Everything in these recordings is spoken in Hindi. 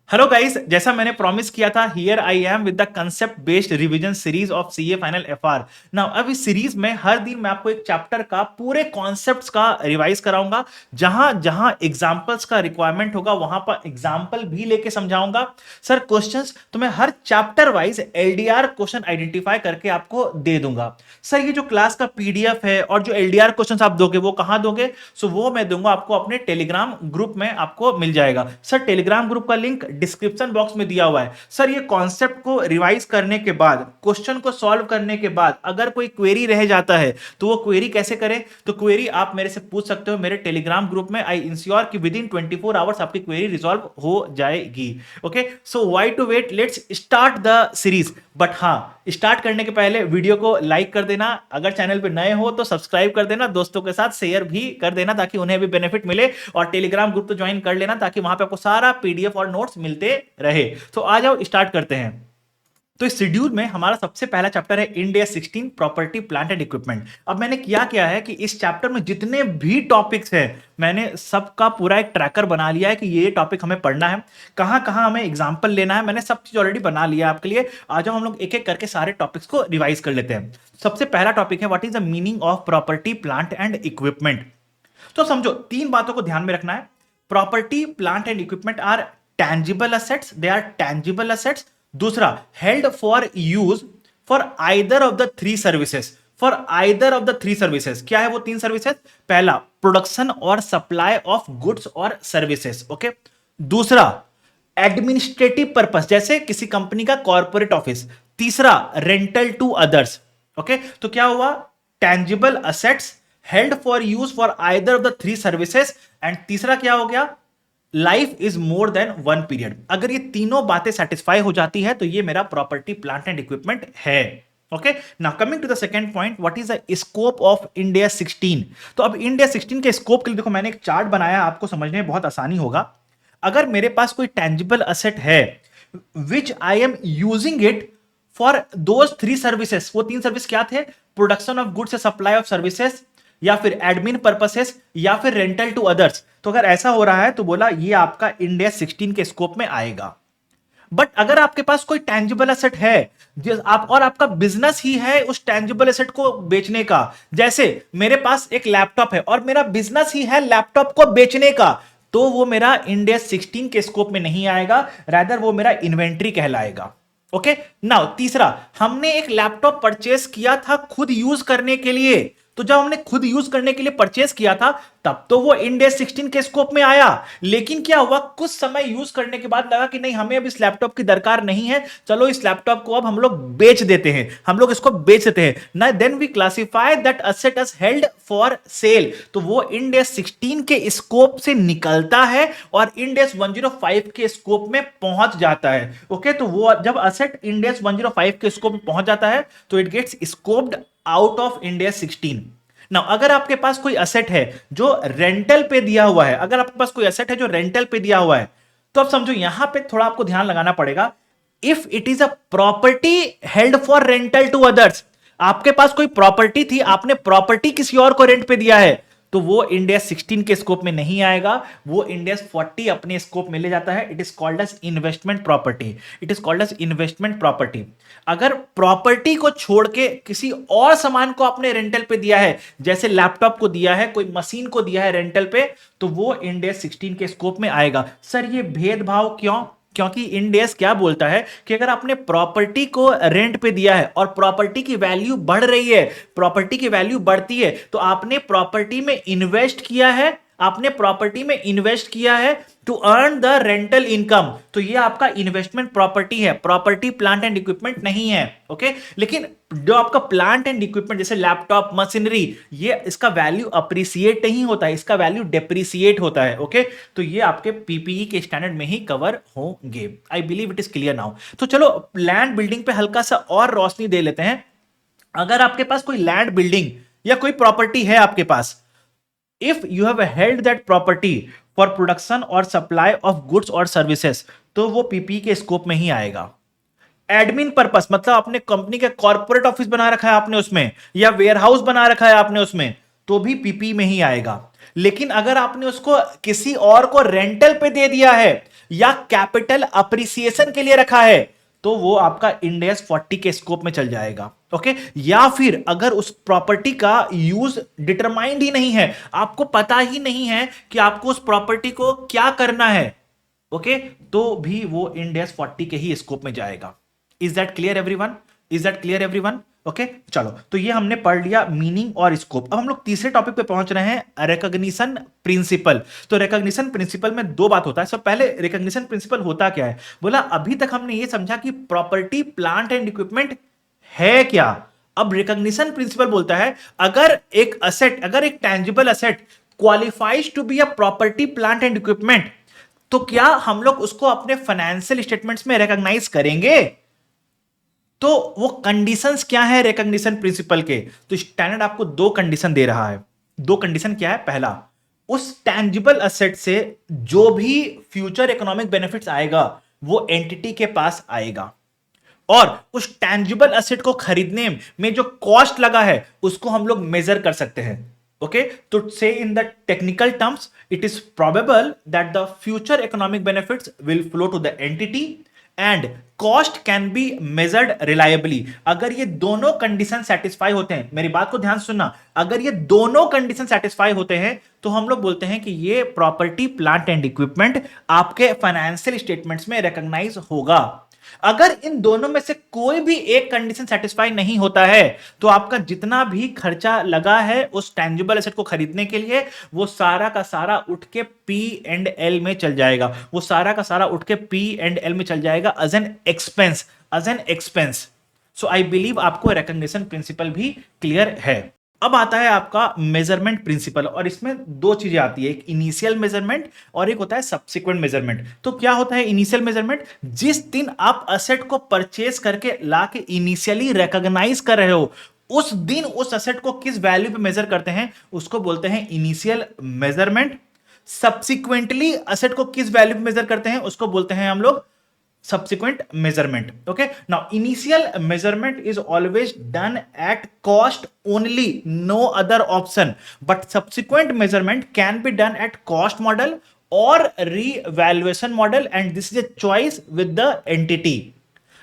हेलो गाइस, जैसा मैंने प्रॉमिस किया था, here I am with the concept based revision series of CA final FR. Now अब इस सीरीज में हर दिन मैं आपको एक चैप्टर का पूरे कॉन्सेप्ट्स का रिवाइज कराऊंगा। जहां जहां एग्जांपल्स का रिक्वायरमेंट होगा वहां पर एग्जांपल भी लेके समझाऊंगा। सर क्वेश्चंस तो मैं हर chapter wise LDR question identify करके आपको दे दूंगा। सर ये जो क्लास का पीडीएफ है और जो एलडीआर क्वेश्चंस आप दोगे वो कहां दोगे? सो वो मैं दूंगा आपको अपने टेलीग्राम ग्रुप में, आपको मिल जाएगा। सर टेलीग्राम ग्रुप का लिंक डिस्क्रिप्शन बॉक्स में दिया हुआ है। सर ये कॉन्सेप्ट को रिवाइज करने के बाद, क्वेश्चन को सॉल्व करने के बाद अगर कोई क्वेरी रह जाता है तो वो क्वेरी कैसे करें? तो क्वेरी आप मेरे से पूछ सकते हो मेरे टेलीग्राम ग्रुप में। आई इंश्योर कि विद इन 24 आवर्स आपकी क्वेरी रिजॉल्व हो जाएगी। Okay, so why to wait, let's start the series. But हाँ, स्टार्ट करने के पहले वीडियो को लाइक कर देना, अगर चैनल पे नए हो तो सब्सक्राइब कर देना, दोस्तों के साथ शेयर भी कर देना ताकि उन्हें भी बेनिफिट मिले, और टेलीग्राम ग्रुप तो ज्वाइन कर लेना ताकि वहां पे आपको सारा पीडीएफ और नोट्स मिलते रहे। तो आ जाओ स्टार्ट करते हैं। तो इस शेड्यूल में हमारा सबसे पहला चैप्टर है end AS 16 property plant and equipment. अब मैंने क्या है कि इस चैप्टर में जितने भी टॉपिक्स हैं मैंने सबका पूरा एक ट्रैकर बना लिया है कि ये टॉपिक हमें पढ़ना है, कहां कहां हमें एग्जांपल लेना है। मैंने सब चीज ऑलरेडी बना लिया है आपके लिए। आ जाओ हम लोग एक एक करके सारे टॉपिक्स को रिवाइज कर लेते हैं। सबसे पहला टॉपिक है what is the meaning of property plant and equipment. तो समझो, तीन बातों को ध्यान में रखना है। Property plant and equipment are tangible assets, they are tangible assets. दूसरा, held for use for either of the three services, for either of the three services. क्या है वो तीन सर्विसेज? पहला, प्रोडक्शन और सप्लाई ऑफ गुड्स और सर्विसेज। ओके। दूसरा, एडमिनिस्ट्रेटिव पर्पस, जैसे किसी कंपनी का कॉर्पोरेट ऑफिस। तीसरा, रेंटल टू अदर्स। ओके, तो क्या हुआ? Tangible assets, held for use for either of the three services, and तीसरा क्या हो गया? Life is more than one period. अगर ये तीनों बातें सेटिस्फाई हो जाती है तो ये मेरा प्रॉपर्टी प्लांट एंड इक्विपमेंट है। Okay, now coming to the second point, what is the scope of Ind AS 16। तो अब इंड एस 16 के स्कोप के लिए देखो, मैंने एक चार्ट बनाया, आपको समझने में बहुत आसानी होगा। अगर मेरे पास कोई टेंजिबल असेट है which I am using it for those three services, वो तीन सर्विस क्या थे? Production of goods, supply of services, या फिर एडमिन पर्पसेस, या फिर रेंटल टू अदर्स। तो अगर ऐसा हो रहा है तो बोला ये आपका इंड एस 16 के स्कोप में आएगा। बट अगर आपके पास कोई टैंजिबल एसेट है जिस आप और आपका बिजनेस ही है उस टैंजिबल एसेट को बेचने का, जैसे मेरे पास एक लैपटॉप है और मेरा बिजनेस ही है लैपटॉप को बेचने का, तो वो मेरा इंड एस 16 के स्कोप में नहीं आएगा, रादर वो मेरा इन्वेंट्री कहलाएगा। ओके, नाउ तीसरा, हमने एक लैपटॉप परचेस किया था खुद यूज करने के लिए, तो जब हमने खुद यूज करने के लिए परचेस किया था तब तो वो इंड एस 16 के स्कोप में आया। लेकिन क्या हुआ, कुछ समय यूज करने के बाद लगा कि नहीं, हमें अब इस लैपटॉप की दरकार नहीं है, चलो इस लैपटॉप को अब हम लोग बेच देते हैं, हम लोग इसको बेच देते हैं ना, then we classify that asset as held for sale. तो वो इंड एस 16 के स्कोप से निकलता है और इंड एस 105 के स्कोप में पहुंच जाता है। ओके, तो वो जब एसेट इंड एस 105 के स्कोप में पहुंच जाता है तो it gets scoped out of Ind AS 16। Now अगर आपके पास कोई एसेट है जो रेंटल पे दिया हुआ है, अगर आपके पास कोई एसेट है जो रेंटल पे दिया हुआ है, तो अब समझो यहां पे थोड़ा आपको ध्यान लगाना पड़ेगा। If it is a property held for rental to others, आपके पास कोई प्रॉपर्टी थी, आपने प्रॉपर्टी किसी और को रेंट पे दिया है, तो वो इंड एस 16 के स्कोप में नहीं आएगा, वो इंड एस 40 अपने स्कोप में ले जाता है। It is called as investment property, it is called as investment property. अगर प्रॉपर्टी को छोड़ के किसी और सामान को आपने रेंटल पे दिया है, जैसे लैपटॉप को दिया है, कोई मशीन को दिया है रेंटल पे, तो वो इंड एस 16 के स्कोप में आएगा। सर ये भेदभाव क्यों? क्योंकि इंड एस क्या बोलता है कि अगर आपने प्रॉपर्टी को रेंट पे दिया है और प्रॉपर्टी की वैल्यू बढ़ रही है, प्रॉपर्टी की वैल्यू बढ़ती है, तो आपने प्रॉपर्टी में इन्वेस्ट किया है, आपने प्रॉपर्टी में इन्वेस्ट किया है to earn the rental income, तो ये आपका इन्वेस्टमेंट प्रॉपर्टी है, प्रॉपर्टी प्लांट एंड इक्विपमेंट नहीं है। ओके, लेकिन जो आपका प्लांट एंड इक्विपमेंट जैसे लैपटॉप, मशीनरी, ये इसका वैल्यू अप्रिसिएट नहीं होता है, इसका वैल्यू डेप्रिसिएट होता है। ओके, तो ये आपके पीपीई के स्टैंडर्ड में ही कवर होंगे। आई believe it is clear now. तो चलो लैंड बिल्डिंग पे हल्का सा और रोशनी दे लेते हैं। अगर आपके पास कोई लैंड बिल्डिंग या कोई प्रॉपर्टी है आपके पास, if you have held that property for production or supply of goods or services, तो वो पीपी के स्कोप में ही आएगा। एडमिन पर्पस मतलब अपने कंपनी का कॉर्पोरेट ऑफिस बना रखा है आपने उसमें, या वेयर हाउस बना रखा है आपने उसमें, तो भी पीपी में ही आएगा। लेकिन अगर आपने उसको किसी और को रेंटल पे दे दिया है, या कैपिटल अप्रिसिएशन के लिए रखा है, तो वो आपका इंड एस 40 के स्कोप में चल जाएगा। ओके, या फिर अगर उस प्रॉपर्टी का यूज डिटरमाइंड ही नहीं है, आपको पता ही नहीं है कि आपको उस प्रॉपर्टी को क्या करना है, ओके, तो भी वो इंड एस 40 के ही स्कोप में जाएगा। Is that clear everyone? Is that clear everyone? Okay, चलो, तो ये हमने पढ़ लिया मीनिंग और स्कोप। अब हम लोग तीसरे टॉपिक पे पहुंच रहे हैं, रिकॉग्निशन प्रिंसिपल। तो रिकॉग्निशन प्रिंसिपल में दो बात होता है। सब पहले रिकॉग्निशन प्रिंसिपल होता क्या है? बोला अभी तक हमने ये समझा कि प्रॉपर्टी, प्लांट एंड इक्विपमेंट है क्या। अब रिकॉग्निशन प्रिंसिपल बोलता है अगर एक असेट, अगर एक tangible asset qualifies to be a property, plant and equipment, तो क्या हम लोग उसको अपने फाइनेंशियल स्टेटमेंट्स में रिकॉग्नाइज करेंगे? तो वो कंडीशंस क्या है रिकॉग्निशन प्रिंसिपल के? तो स्टैंडर्ड आपको दो कंडीशन दे रहा है। दो कंडीशन क्या है? पहला, उस टैंजिबल असेट से जो भी फ्यूचर इकोनॉमिक बेनिफिट्स आएगा वो एंटिटी के पास आएगा, और उस टैंजिबल असेट को खरीदने में जो कॉस्ट लगा है उसको हम लोग मेजर कर सकते हैं। ओके, तो say in the technical terms it is probable that the future economic benefits will flow to the entity and cost can be measured reliably. अगर ये दोनों कंडीशन सेटिस्फाई होते हैं, मेरी बात को ध्यान सुनना, अगर ये दोनों कंडीशन सेटिस्फाई होते हैं तो हम लोग बोलते हैं कि ये प्रॉपर्टी, प्लांट एंड इक्विपमेंट आपके फाइनेंशियल स्टेटमेंट्स में रिकॉग्नाइज होगा। अगर इन दोनों में से कोई भी एक कंडीशन सेटिस्फाई नहीं होता है तो आपका जितना भी खर्चा लगा है उस टैंजिबल एसेट को खरीदने के लिए, वो सारा का सारा उठ के पी एंड एल में चल जाएगा। वो सारा का सारा उठ के पी एंड एल में चल जाएगा as an expense, as an expense. So I believe आपको रिकॉग्निशन प्रिंसिपल भी क्लियर है। अब आता है आपका मेजरमेंट प्रिंसिपल, और इसमें दो चीजें आती है, एक इनिशियल मेजरमेंट और एक होता है सब्सिक्वेंट मेजरमेंट। तो क्या होता है इनिशियल मेजरमेंट? जिस दिन आप असेट को परचेज करके लाके इनिशियली रिकॉग्नाइज कर रहे हो, उस दिन उस असेट को किस वैल्यू पे मेजर करते हैं उसको बोलते हैं इनिशियल मेजरमेंट। सब्सिक्वेंटली असेट को किस वैल्यू पे मेजर करते हैं उसको बोलते हैं हम लोग subsequent measurement. Okay, now initial measurement is always done at cost only, no other option, but subsequent measurement can be done at cost model or revaluation model, and this is a choice with the entity.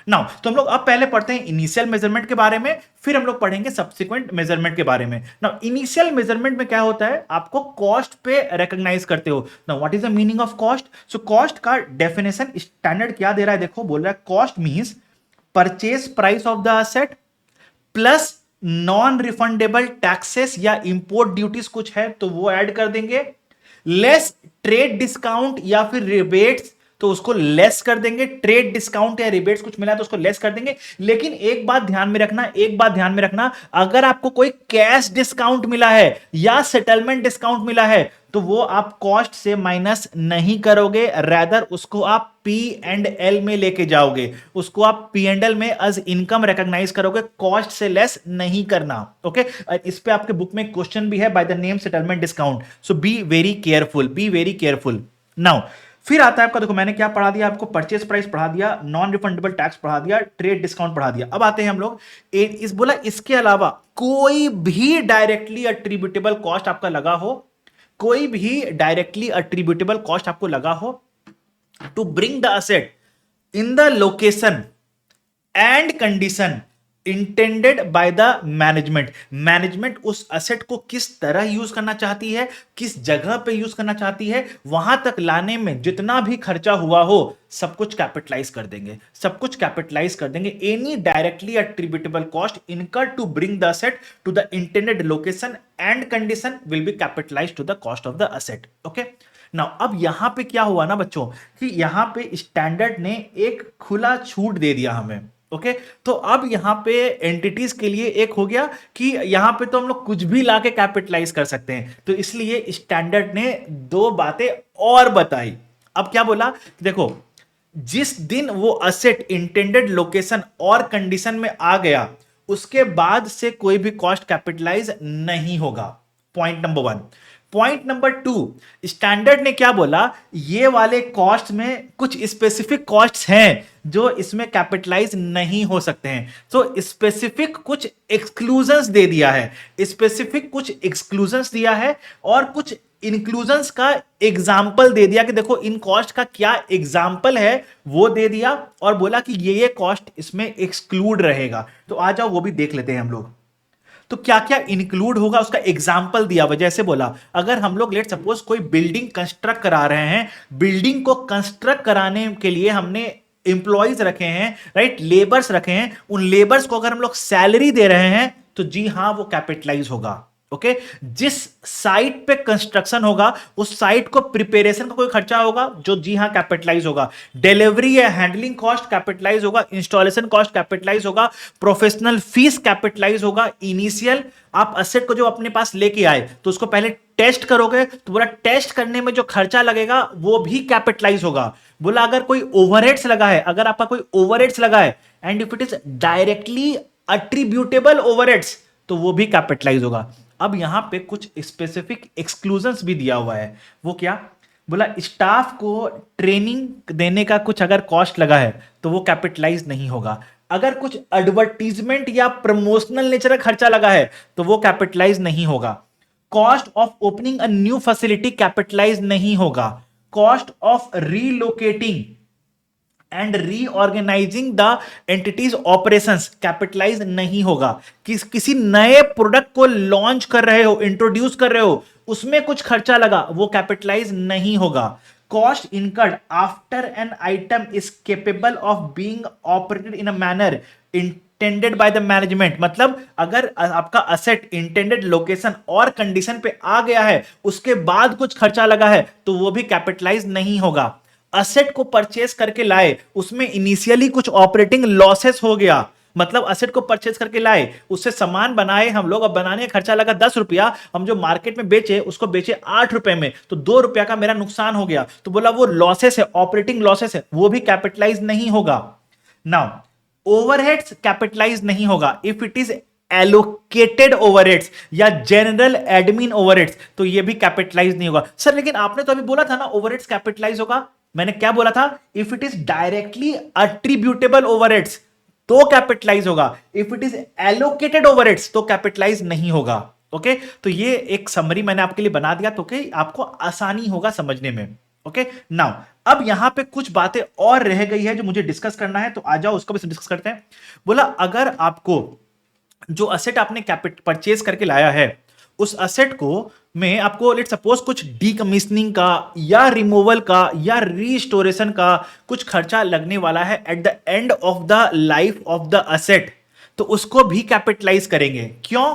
Now तो हम लोग अब पहले पढ़ते हैं इनिशियल मेजरमेंट के बारे में, फिर हम लोग पढ़ेंगे सब्सिक्वेंट मेजरमेंट के बारे में। नाउ इनिशियल मेजरमेंट में क्या होता है, आपको कॉस्ट पे रिकॉग्नाइज करते हो। Now what is the meaning of cost? So cost का डेफिनेशन स्टैंडर्ड क्या दे रहा है, देखो, बोल रहा है cost means purchase price of the asset plus non refundable taxes या इंपोर्ट ड्यूटीज कुछ है तो वो ऐड कर देंगे, लेस ट्रेड डिस्काउंट या फिर रिबेट्स तो उसको लेस कर देंगे, ट्रेड डिस्काउंट या रिबेट्स कुछ मिला तो उसको लेस कर देंगे। लेकिन एक बात ध्यान में रखना, एक बात ध्यान में रखना, अगर आपको कोई कैश डिस्काउंट मिला है या सेटलमेंट डिस्काउंट मिला है तो वो आप कॉस्ट से माइनस नहीं करोगे, रादर उसको आप पी एंड एल में लेके जाओगे, उसको आप पी एंड एल में एज इनकम रिकॉग्नाइज करोगे, कॉस्ट से लेस नहीं करना। ओके, इस पे आपके बुक में क्वेश्चन भी है by the name settlement discount, so be very careful, B very careful. Now फिर आता है आपका, देखो मैंने क्या पढ़ा दिया आपको, परचेज प्राइस पढ़ा दिया, नॉन रिफंडेबल टैक्स पढ़ा दिया, ट्रेड डिस्काउंट पढ़ा दिया। अब आते हैं हम लोग इस बोला इसके अलावा कोई भी डायरेक्टली अट्रीब्यूटेबल कॉस्ट आपका लगा हो, कोई भी डायरेक्टली अट्रीब्यूटेबल कॉस्ट आपको लगा हो to bring the asset in the location and condition intended by the management. Management उस असेट को किस तरह यूज करना चाहती है, किस जगह पे यूज करना चाहती है, वहां तक लाने में जितना भी खर्चा हुआ हो सब कुछ कैपिटलाइज कर देंगे, सब कुछ कैपिटलाइज कर देंगे। Any directly attributable cost incurred to bring the asset to the intended location and condition will be capitalize to the cost of the asset. Okay, now अब यहां पे क्या हुआ ना बच्चों कि यहां पे स्टैंडर्ड ने एक खुला छूट दे दिया हमें। ओके, तो अब यहां पे एंटिटीज के लिए एक हो गया कि यहां पे तो हम लोग कुछ भी लाके कैपिटलाइज कर सकते हैं, तो इसलिए स्टैंडर्ड ने दो बातें और बताई। अब क्या बोला, देखो जिस दिन वो असेट इंटेंडेड लोकेशन और कंडीशन में आ गया उसके बाद से कोई भी कॉस्ट कैपिटलाइज नहीं होगा, point number 1। Point number 2, standard ने क्या बोला, ये वाले कॉस्ट में कुछ स्पेसिफिक कॉस्ट्स हैं जो इसमें कैपिटलाइज नहीं हो सकते हैं। तो स्पेसिफिक कुछ एक्सक्लूजन्स दे दिया है, स्पेसिफिक कुछ एक्सक्लूजन्स दिया है और कुछ इंक्लूजन्स का एग्जाम्पल दे दिया कि देखो इन कॉस्ट का क्या एग्जाम्पल है वो दे दिया, और बोला कि ये कॉस्ट इसमें एक्सक्लूड रहेगा। तो आ जाओ वो भी देख लेते हैं हम लोग। तो क्या क्या इंक्लूड होगा उसका एग्जाम्पल दिया हुआ, जैसे बोला अगर हम लोग लेट सपोज कोई बिल्डिंग कंस्ट्रक्ट करा रहे हैं, बिल्डिंग को कंस्ट्रक्ट कराने के लिए हमने इंप्लॉइज रखे हैं, राइट, लेबर्स रखे हैं, उन लेबर्स को अगर हम लोग सैलरी दे रहे हैं तो जी हां वो कैपिटलाइज होगा। ओके, जिस साइट पे कंस्ट्रक्शन होगा उस साइट को प्रिपरेशन का कोई खर्चा होगा जो जी हां कैपिटलाइज होगा, डिलीवरी या हैंडलिंग कॉस्ट कैपिटलाइज होगा, इंस्टॉलेशन कॉस्ट कैपिटलाइज होगा, प्रोफेशनल फीस कैपिटलाइज होगा, इनिशियल आप असेट को जो अपने पास लेके आए तो उसको पहले टेस्ट करोगे तो बोला टेस्ट करने में जो खर्चा लगेगा वो भी कैपिटलाइज होगा। बोला अगर कोई ओवरहेड्स लगा है, अगर आपका कोई ओवरहेड्स लगा है and if it is directly attributable overheads तो वो भी कैपिटलाइज होगा। अब यहां पे कुछ स्पेसिफिक एक्सक्लूजन्स भी दिया हुआ है, वो क्या बोला, स्टाफ को ट्रेनिंग देने का कुछ अगर कॉस्ट लगा है तो वो कैपिटलाइज नहीं होगा, अगर कुछ एडवर्टीजमेंट या प्रमोशनल नेचर का खर्चा लगा है तो वो कैपिटलाइज नहीं होगा, cost of opening a new facility capitalize नहीं होगा, cost of relocating and reorganizing the entity's operations capitalize नहीं होगा, किसी नए प्रोडक्ट को लॉन्च कर रहे हो, इंट्रोड्यूस कर रहे हो, उसमें कुछ खर्चा लगा वो कैपिटलाइज नहीं होगा, cost incurred after an item is capable of being operated in a manner intended by the management, मतलब अगर आपका असेट इंटेंडेड लोकेशन और कंडीशन पे आ गया है उसके बाद कुछ खर्चा लगा है तो वो भी कैपिटलाइज नहीं होगा, असेट को परचेस करके लाए उसमें इनिशियली कुछ ऑपरेटिंग लॉसेस हो गया, मतलब असेट को परचेस करके लाए उससे सामान बनाए हम लोग, अब बनाने का खर्चा लगा 10 रुपया, हम जो मार्केट में बेचे उसको बेचे 8 रुपए में, तो 2 रुपया का मेरा नुकसान हो गया, तो बोला वो लॉसेस है, ऑपरेटिंग लॉसेस है, वो भी कैपिटलाइज नहीं होगा। नाउ ओवरहेड्स कैपिटलाइज नहीं होगा if it is allocated overheads या जनरल एडमिन ओवरहेड्स, तो ये भी कैपिटलाइज नहीं होगा। सर लेकिन आपने तो अभी बोला था ना ओवरहेड्स कैपिटलाइज होगा, मैंने क्या बोला था, if it is directly attributable overheads तो कैपिटलाइज होगा, if it is allocated overheads तो कैपिटलाइज नहीं होगा। ओके, तो ये एक समरी मैंने आपके लिए बना दिया तो कि आपको आसानी होगा समझने में। ओके, नाउ अब यहां पे कुछ बातें और रह गई है जो मुझे डिस्कस करना है, तो आ जाओ उसको भी डिस्कस करते हैं। बोला अगर आपको जो असेट आपने परचेज करके लाया है उस असेट को में आपको लेट सपोज कुछ डीकमीशनिंग का या रिमूवल का या रीस्टोरेशन का कुछ खर्चा लगने वाला है at the end of the life of the asset, तो उसको भी कैपिटलाइज करेंगे। क्यों?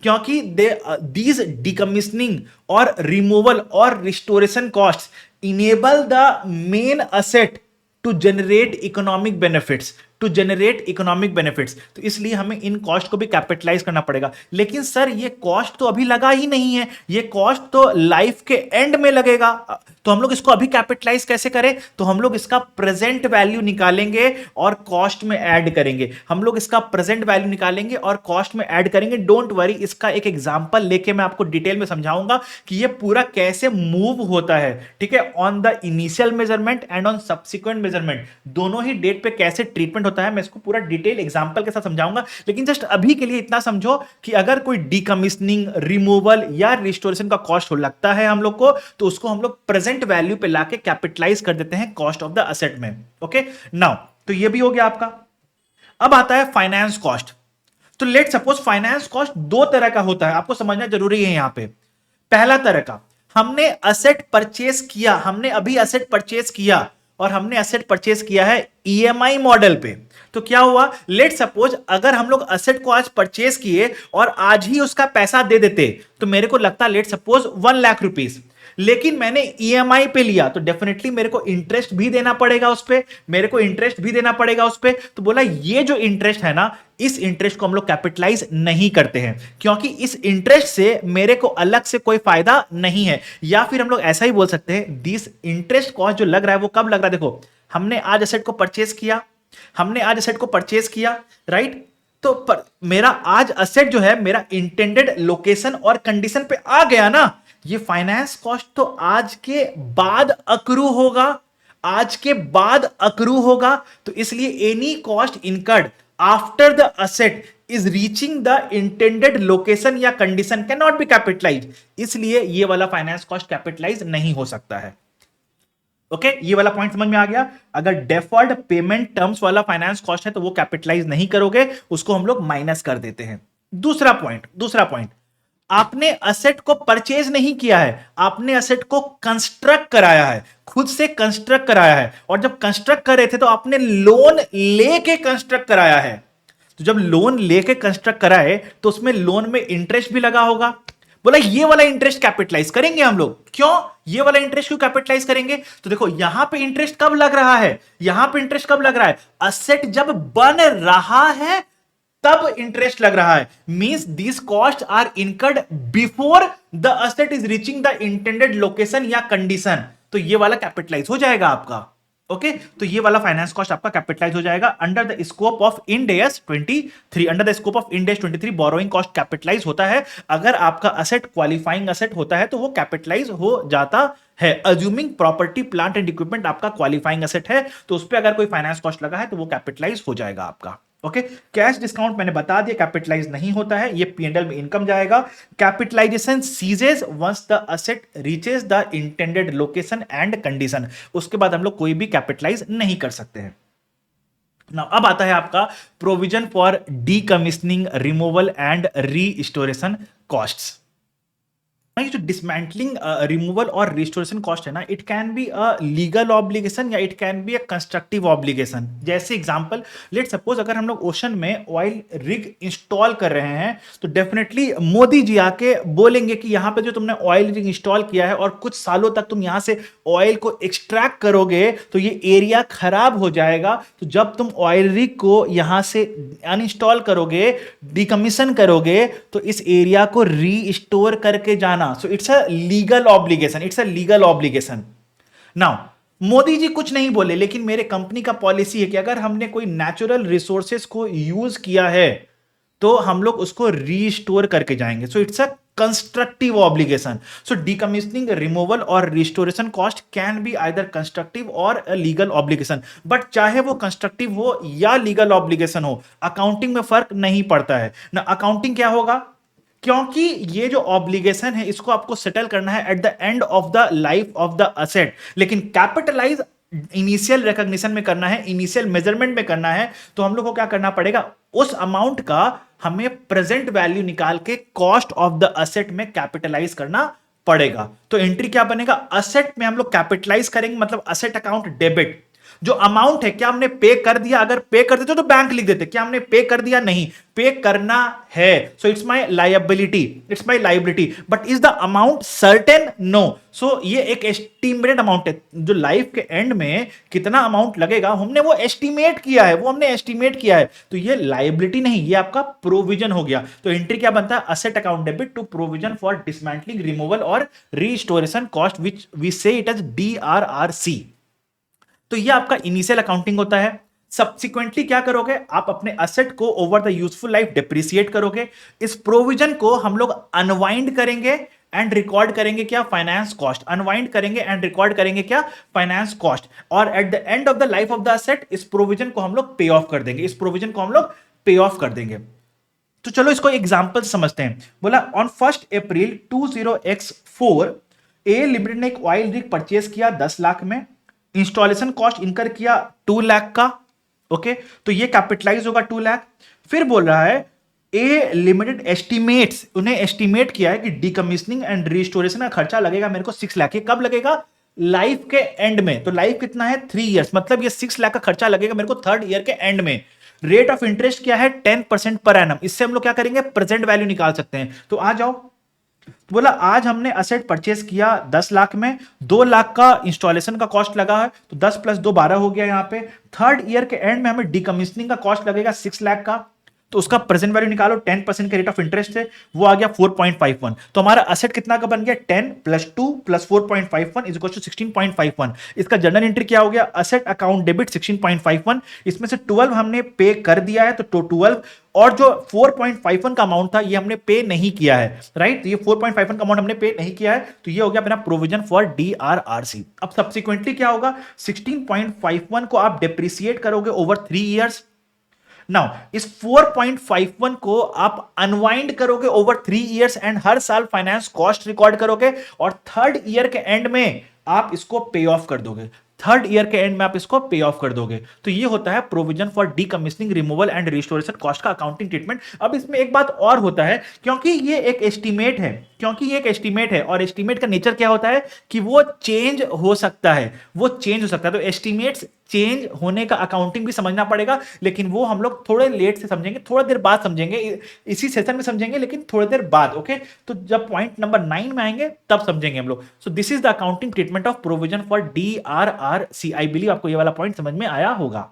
क्योंकि दीज डीकमीशनिंग और रिमूवल और restoration cost enable the main asset to generate economic benefits, to generate economic benefits, तो इसलिए हमें इन कॉस्ट को भी कैपिटलाइज करना पड़ेगा। लेकिन सर ये कॉस्ट तो अभी लगा ही नहीं है, ये कॉस्ट तो लाइफ के एंड में लगेगा, तो हम लोग इसको अभी कैपिटलाइज कैसे करें, तो हम लोग इसका प्रेजेंट वैल्यू निकालेंगे और कॉस्ट में ऐड करेंगे, हम लोग इसका प्रेजेंट वैल्यू निकालेंगे और कॉस्ट में ऐड करेंगे। डोंट वरी, इसका एक एग्जांपल लेके मैं आपको डिटेल में समझाऊंगा कि ये पूरा कैसे मूव होता है, ठीक है, on the initial measurement and on subsequent measurement, दोनों ही डेट पे कैसे ट्रीटमेंट होता है, मैं इसको पूरा डिटेल एग्जांपल के साथ समझाऊंगा। लेकिन जस्ट अभी के लिए इतना समझो कि अगर कोई डीकमीशनिंग, रिमूवल या रिस्टोरेशन का कॉस्ट लगता है हम लोग को, तो उसको हम लोग प्रेजेंट वैल्यू पे लाके कैपिटलाइज कर देते हैं कॉस्ट ऑफ द असेट में। ओके, नाउ तो ये भी हो गया आपका। अब आता है फाइनेंस कॉस्ट। तो लेट सपोज फाइनेंस कॉस्ट दो तरह का होता है, आपको समझना जरूरी है यहां पे। पहला तरह का, हमने असेट परचेस किया, हमने अभी असेट परचेस किया और हमने असेट परचेस किया है ईएमआई मॉडल पे। तो क्या हुआ, लेट सपोज अगर हम लोग असेट को आज परचेस किए और आज ही उसका पैसा दे देते तो मेरे को लगता लेट सपोज 1,00,000 रुपीस, लेकिन मैंने ईएमआई पे लिया तो डेफिनेटली मेरे को इंटरेस्ट भी देना पड़ेगा उस पे, मेरे को इंटरेस्ट भी देना पड़ेगा उस पे। तो बोला ये जो इंटरेस्ट है ना, इस इंटरेस्ट को हम लोग कैपिटलाइज नहीं करते हैं क्योंकि इस इंटरेस्ट से मेरे को अलग से कोई फायदा नहीं है। या फिर हम लोग ऐसा ही बोल सकते हैं, दिस इंटरेस्ट कॉस्ट जो लग रहा है वो कब लग रहा है, देखो हमने आज असेट को परचेस किया, हमने आज असेट को परचेस किया, राइट, तो मेरा आज असेट जो है मेरा इंटेंडेड लोकेशन और कंडीशन पे आ गया ना, ये फाइनेंस कॉस्ट तो आज के बाद अक्रू होगा, आज के बाद अक्रू होगा। तो इसलिए any cost incurred after the asset is reaching the intended location या condition can not be capitalize, इसलिए ये वाला फाइनेंस कॉस्ट कैपिटलाइज नहीं हो सकता है। ओके ये वाला पॉइंट समझ में आ गया। अगर डेफर्ड पेमेंट टर्म्स वाला फाइनेंस कॉस्ट है तो वो कैपिटलाइज नहीं करोगे, उसको हम लोग माइनस कर देते हैं। दूसरा पॉइंट, आपने असेट को परचेज नहीं किया है, आपने असेट को कंस्ट्रक्ट कराया है, खुद से कंस्ट्रक्ट कराया है, और जब कंस्ट्रक्ट कर रहे थे तो आपने लोन लेके कंस्ट्रक्ट कराया है। तो जब लोन लेके कंस्ट्रक्ट कराए तो उसमें लोन में इंटरेस्ट भी लगा होगा। बोला ये वाला इंटरेस्ट कैपिटलाइज करेंगे हम लोग। क्यों ये वाला इंटरेस्ट क्यों कैपिटलाइज करेंगे? तो देखो यहां पे इंटरेस्ट कब लग रहा है, यहां पे इंटरेस्ट कब लग रहा है, असेट जब बन रहा है तब इंटरेस्ट लग रहा है। Means this cost are incurred before the asset is reaching the intended location या कंडीशन, तो ये वाला कैपिटलाइज हो जाएगा आपका। ओके तो ये वाला फाइनेंस कॉस्ट आपका कैपिटलाइज हो जाएगा under the scope of Ind AS 23। Under the scope of Ind AS 23 borrowing cost capitalize होता है। अगर आपका असेट क्वालिफाइंग असेट होता है तो वो कैपिटलाइज हो जाता है। Assuming property plant and equipment आपका क्वालिफाइंग असेट है तो उस पर अगर कोई फाइनेंस कॉस्ट लगा है तो वो कैपिटलाइज हो जाएगा आपका। ओके कैश डिस्काउंट मैंने बता दिया कैपिटलाइज नहीं होता है, ये पीएनएल में इनकम जाएगा। Capitalization ceases once the asset reaches the intended location and condition, उसके बाद हम लोग कोई भी कैपिटलाइज नहीं कर सकते हैं। Now, अब आता है आपका provision for decommissioning removal and restoration costs. जो डिसमेंटलिंग रिमूवल और रिस्टोरेशन कॉस्ट है ना, it can be a legal obligation या it can be a constructive obligation. जैसे एग्जांपल लेट सपोज अगर हम लोग ओशन में ऑयल रिग इंस्टॉल कर रहे हैं तो डेफिनेटली मोदी जी आके बोलेंगे कि यहां पे जो तुमने ऑयल रिग इंस्टॉल किया है और कुछ सालों तक तुम यहां से ऑयल को एक्सट्रैक्ट करोगे तो ये एरिया खराब हो जाएगा। तो जब तुम ऑयल रिग को यहां से अनइंस्टॉल करोगे, डिकमीशन करोगे, तो इस एरिया को रीस्टोर करके जाना। So it's a legal obligation. It's a legal obligation. Now, Modi ji कुछ नहीं बोले लेकिन मेरे कंपनी का पॉलिसी है कि अगर हमने कोई नेचुरल रिसोर्सेज को यूज किया है तो हम लोग उसको रीस्टोर करके जाएंगे। So it's a constructive obligation. So decommissioning removal और restoration cost can be either constructive or legal obligation, but चाहे वो कंस्ट्रक्टिव हो या लीगल ऑब्लिगेशन हो, अकाउंटिंग में फर्क नहीं पड़ता है ना। अकाउंटिंग क्या होगा, क्योंकि ये जो ऑब्लिगेशन है इसको आपको सेटल करना है at the end of the life of the asset, लेकिन कैपिटलाइज इनिशियल रिकॉग्निशन में करना है, इनिशियल मेजरमेंट में करना है। तो हम लोग को क्या करना पड़ेगा, उस अमाउंट का हमें प्रेजेंट वैल्यू निकाल के कॉस्ट ऑफ द असेट में कैपिटलाइज करना पड़ेगा। तो एंट्री क्या बनेगा, असेट में हम लोग कैपिटलाइज करेंगे, मतलब असेट अकाउंट डेबिट। जो अमाउंट है क्या हमने पे कर दिया, अगर पे कर देते तो बैंक लिख देते, क्या हमने पे कर दिया, नहीं, पे करना है। So it's my liability, it's my liability, but is the amount certain, no. सो ये एक एस्टिमेटेड अमाउंट है, जो लाइफ के एंड में कितना अमाउंट लगेगा हमने वो एस्टिमेट किया है, वो हमने एस्टिमेट किया है। तो ये लायबिलिटी नहीं, ये आपका प्रोविजन हो गया। तो एंट्री क्या बनता है, asset account debit to provision for dismantling removal और restoration cost, which we say it as DRRC। तो ये आपका इनिशियल अकाउंटिंग होता है। सब्सिक्वेंटली क्या करोगे, आप अपने असेट को over the useful life depreciate करोगे। इस प्रोविजन को हम लोग अनवाइंड करेंगे एंड रिकॉर्ड करेंगे क्या, फाइनेंस कॉस्ट। अनवाइंड करेंगे एंड रिकॉर्ड करेंगे क्या, फाइनेंस कॉस्ट। और eight the end of the life of the asset इस प्रोविजन को हम लोग पे ऑफ कर देंगे, इस प्रोविजन को हम लोग पे ऑफ कर देंगे। तो चलो इसको एग्जांपल समझते हैं। बोला on 1 April 20x4 A limited ने एक ऑयल रिग परचेज किया 10 लाख में, इंस्टॉलेशन कॉस्ट इनकर किया 2 लाख का। ओके तो ये कैपिटलाइज होगा 2 लाख। फिर बोल रहा है ए लिमिटेड एस्टिमेट्स, उन्हें एस्टिमेट किया है कि डीकमिशनिंग एंड रिस्टोरेशन का खर्चा लगेगा मेरे को 6 लाख। ये कब लगेगा, लाइफ के एंड में। तो लाइफ कितना है, 3 इयर्स, मतलब ये 6 लाख का खर्चा लगेगा मेरे को 3rd ईयर के एंड में। रेट ऑफ इंटरेस्ट क्या है, 10% पर एनम। इससे हम लोग क्या करेंगे, प्रेजेंट वैल्यू निकाल सकते हैं। तो आ जाओ, तो बोला आज हमने असेट परचेस किया 10 लाख में, 2 लाख का इंस्टॉलेशन का कॉस्ट लगा है, तो 10 + 2 12 हो गया। यहां पे 3rd ईयर के एंड में हमें डीकमिशनिंग का कॉस्ट लगेगा 6 लाख का, तो उसका प्रेजेंट वैल्यू निकालो, 10% के रेट ऑफ इंटरेस्ट है, वो आ गया 4.51। तो हमारा असेट कितना का बन गया, 10 + 2 + 4.51 इज इक्वल टू 16.51। इसका जनरल एंट्री क्या हो गया, असेट अकाउंट डेबिट 16.51, इसमें से 12 हमने पे कर दिया है तो 12, और जो 4.51 का अमाउंट था ये हमने पे नहीं किया है, राइट। तो ये 4.51 का अमाउंट हमने पे नहीं किया है, तो ये हो गया अपना प्रोविजन फॉर DRRC। अब सब्सिक्वेंटली क्या होगा, 16.51 को आप डिप्रिसिएट करोगे ओवर 3 इयर्स, नाउ इस 4.51 को आप अनवाइंड करोगे ओवर 3 इयर्स एंड हर साल फाइनेंस कॉस्ट रिकॉर्ड करोगे और थर्ड ईयर के एंड में आप इसको पे ऑफ कर दोगे। थर्ड ईयर के एंड में आप इसको पे ऑफ कर दोगे। तो ये होता है provision for decommissioning removal and restoration cost का अकाउंटिंग ट्रीटमेंट। अब इसमें एक बात और होता है, क्योंकि ये एक एस्टीमेट है, क्योंकि ये एक एस्टीमेट है और एस्टीमेट का नेचर क्या होता है कि वो चेंज हो सकता है, वो चेंज हो सकता है। तो एस्टीमेट्स चेंज होने का अकाउंटिंग भी समझना पड़ेगा, लेकिन वो हम लोग थोड़े लेट से समझेंगे, थोड़ा देर बाद समझेंगे, इसी सेशन में समझेंगे लेकिन थोड़ी देर बाद। ओके, तो जब पॉइंट नंबर 9 में आएंगे तब समझेंगे हम लोग। सो this is the accounting treatment of provision for DRRC। I believe आपको ये वाला पॉइंट समझ में आया होगा।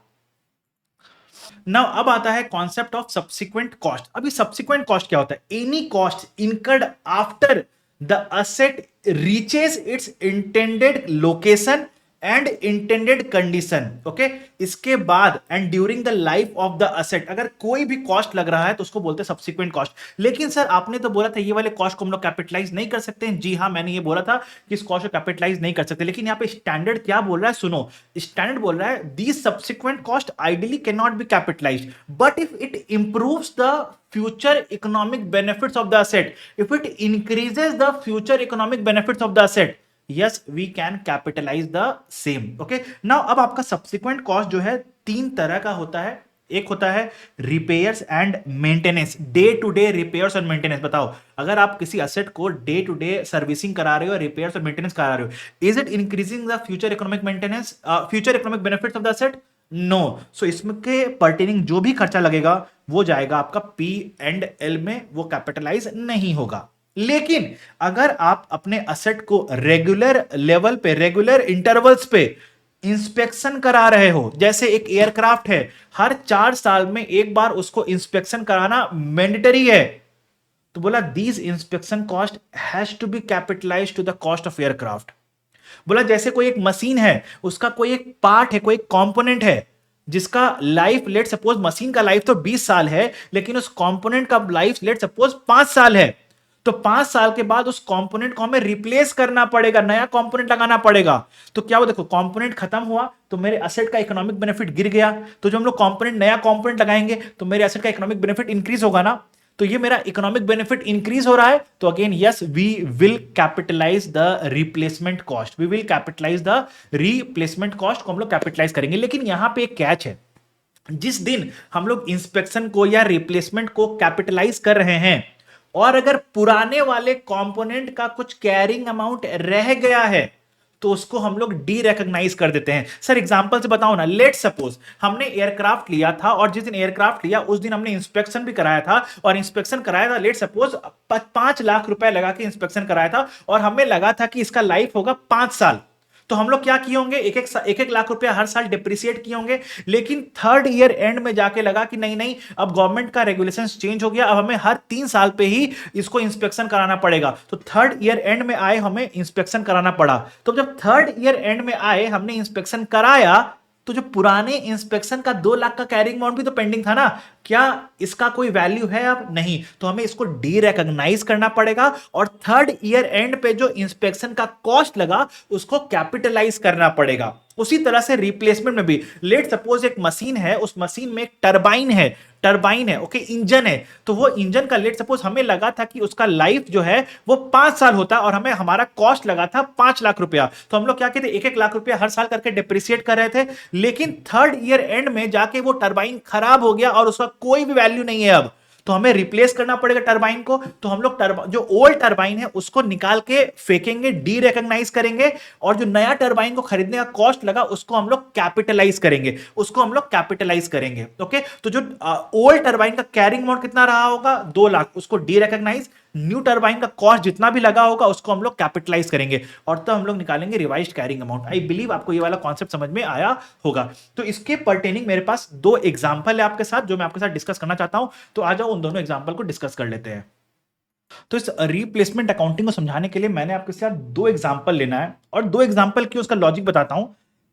नाउ अब आता है कॉन्सेप्ट ऑफ सब्सिक्वेंट कॉस्ट। अभी सब्सिक्वेंट कॉस्ट क्या होता है? Any cost incurred after the asset reaches it's intended location and intended condition. Okay, इसके बाद and during the life of the asset अगर कोई भी कॉस्ट लग रहा है तो उसको बोलते हैं सब्सिक्वेंट कॉस्ट। लेकिन सर आपने तो बोला था ये वाले कॉस्ट को हम लोग कैपिटलाइज नहीं कर सकते हैं। जी हाँ, मैंने ये बोला था कि इस कॉस्ट को कैपिटलाइज नहीं कर सकते, लेकिन यहाँ पे स्टैंडर्ड क्या बोल रहा है सुनो। स्टैंडर्ड बोल रहा है these subsequent cost ideally can not B capitalised but if it improves the future economic benefits of the asset, if it increases the future economic benefits of the asset, yes we can capitalize the same। okay, now अब आपका subsequent cost जो है तीन तरह का होता है। एक होता है repairs and maintenance, day to day repairs और मेंटेनेंस। बताओ अगर आप किसी असेट को डे टू डे सर्विसिंग करा रहे हो, रिपेयर्स और मेंटेनेंस करा रहे हो, is it increasing the future economic maintenance, future economic benefits of the asset? No. So इसमें के पर्टेनिंग जो भी खर्चा लगेगा वो जाएगा आपका P&L में, वो कैपिटलाइज नहीं होगा। लेकिन अगर आप अपने असेट को रेगुलर लेवल पे, रेगुलर इंटरवल्स पे इंस्पेक्शन करा रहे हो, जैसे एक एयरक्राफ्ट है हर 4 साल में एक बार उसको इंस्पेक्शन कराना मैंडेटरी है, तो बोला these inspection cost has to be capitalized to the cost of aircraft. बोला जैसे कोई एक मशीन है, उसका कोई एक पार्ट है, कोई एक कंपोनेंट है जिसका लाइफ लेट सपोज, मशीन का लाइफ तो 20 साल है लेकिन उस कंपोनेंट का लाइफ लेट सपोज 5 साल है, तो 5 साल के बाद उस कंपोनेंट को हमें रिप्लेस करना पड़ेगा, नया कंपोनेंट लगाना पड़ेगा। तो क्या वो देखो कंपोनेंट खत्म हुआ तो मेरे एसेट का इकोनॉमिक बेनिफिट गिर गया, तो जब हम लोग कंपोनेंट नया कंपोनेंट लगाएंगे तो मेरे एसेट का इकोनॉमिक बेनिफिट इंक्रीज होगा ना। तो ये मेरा इकोनॉमिक बेनिफिट इंक्रीज हो रहा है, तो again yes we will capitalize the replacement cost, we will capitalize the replacement cost को हम लोग कैपिटलाइज करेंगे। लेकिन यहां पे एक कैच है, जिस दिन हम लोग इंस्पेक्शन को या रिप्लेसमेंट को कैपिटलाइज कर रहे हैं और अगर पुराने वाले कंपोनेंट का कुछ कैरिंग अमाउंट रह गया है तो उसको हम लोग डी रिकॉग्नाइज कर देते हैं। सर एग्जांपल से बताओ ना, लेट सपोज हमने एयरक्राफ्ट लिया था और जिस दिन एयरक्राफ्ट लिया उस दिन हमने इंस्पेक्शन भी कराया था, और इंस्पेक्शन कराया था लेट सपोज 5 लाख रुपए लगा के इंस्पेक्शन कराया था और हमें लगा था कि इसका लाइफ होगा 5 साल। तो हम लोग क्या किए होंगे, एक एक लाख रुपया हर साल डिप्रिसिएट किए होंगे। लेकिन थर्ड ईयर एंड में जाके लगा कि नहीं नहीं, अब गवर्नमेंट का रेगुलेशंस चेंज हो गया, अब हमें हर 3 साल पे ही इसको इंस्पेक्शन कराना पड़ेगा। तो थर्ड ईयर एंड में आए, हमें इंस्पेक्शन कराना पड़ा। तो जब थर्ड ईयर एंड में आए, हमने इंस्पेक्शन कराया, तो जो पुराने इंस्पेक्शन का 2 लाख का कैरिंग अमाउंट भी तो पेंडिंग था ना, क्या इसका कोई वैल्यू है? अब नहीं, तो हमें इसको डी रिकॉग्नाइज करना पड़ेगा और थर्ड ईयर एंड पे जो इंस्पेक्शन का कॉस्ट लगा उसको कैपिटलाइज करना पड़ेगा। उसी तरह से रिप्लेसमेंट में भी, लेट सपोज एक मशीन है, उस मशीन में एक टरबाइन है, ओके, इंजन है, तो वो इंजन का लेट सपोज हमें लगा था कि उसका लाइफ जो है वो 5 साल होता और हमें हमारा कॉस्ट लगा था 5 लाख रुपया। तो हम लोग क्या कहते, 1 लाख रुपया हर साल करके डिप्रिसिएट कर रहे थे। लेकिन थर्ड ईयर एंड में जाके वो टरबाइन खराब हो गया और उसका कोई भी वैल्यू नहीं है अब, तो हमें रिप्लेस करना पड़ेगा टरबाइन को। तो हम लोग जो ओल्ड टरबाइन है उसको निकाल के फेंकेंगे, डी रिकॉग्नाइज करेंगे, और जो नया टरबाइन को खरीदने का कॉस्ट लगा उसको हम लोग कैपिटलाइज करेंगे, ओके। तो जो ओल्ड टरबाइन का कैरिंग अमाउंट कितना रहा होगा, 2 लाख, उसको डी रिकॉग्नाइज। न्यू टरबाइन का कॉस्ट जितना भी लगा होगा उसको हम लोग कैपिटलाइज करेंगे, और तो हम लोग निकालेंगे रिवाइज्ड कैरिंग अमाउंट। आई बिलीव आपको ये वाला कॉन्सेप्ट समझ में आया होगा। तो इसके पर्टेनिंग मेरे पास 2 एग्जांपल है आपके साथ, जो मैं आपके साथ डिस्कस करना चाहता हूं। तो आ जाओ उन दोनों एग्जांपल को डिस्कस कर लेते हैं। तो इस रिप्लेसमेंट अकाउंटिंग को समझाने के लिए मैंने आपके साथ 2 एग्जांपल लेना है, और 2 एग्जांपल की उसका लॉजिक बताता हूं।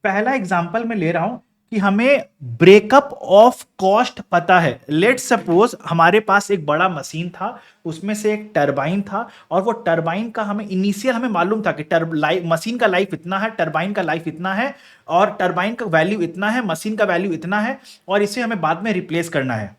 पहला एग्जांपल मैं ले रहा हूं कि हमें ब्रेकअप ऑफ कॉस्ट पता है। लेट सपोज हमारे पास एक बड़ा मशीन था, उसमें से एक टरबाइन था, और वो टरबाइन का हमें इनिशियल हमें मालूम था कि मशीन का लाइफ इतना है, टरबाइन का लाइफ इतना है, और टरबाइन का वैल्यू इतना है, मशीन का वैल्यू इतना है, और इसे हमें बाद में रिप्लेस करना है।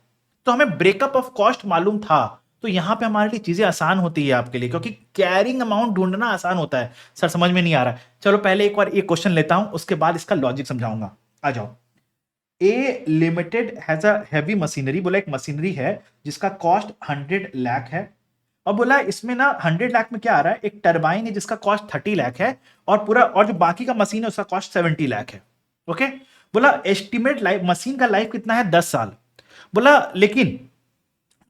तो हमें ब्रेकअप ऑफ कॉस्ट मालूम था। तो यहां पे हमारे लिए चीजें आसान होती है आपके लिए, क्योंकि कैरिंग अमाउंट ढूंढना आसान होता है। सर समझ में नहीं आ रहा, चलो पहले एक बार एक क्वेश्चन लेता हूं, उसके बाद इसका लॉजिक समझाऊंगा। आ जाओ। A limited has a heavy machinery, बोला एक मशीनरी है जिसका कॉस्ट 100 लाख है, और बोला इसमें ना 100 लाख में क्या आ रहा है, एक टरबाइन है जिसका कॉस्ट 30 लाख है, और पूरा और जो बाकी का मशीन है उसका कॉस्ट 70 लाख है। ओके। बोला एस्टिमेट लाइफ, मशीन का लाइफ कितना है, 10 साल। बोला लेकिन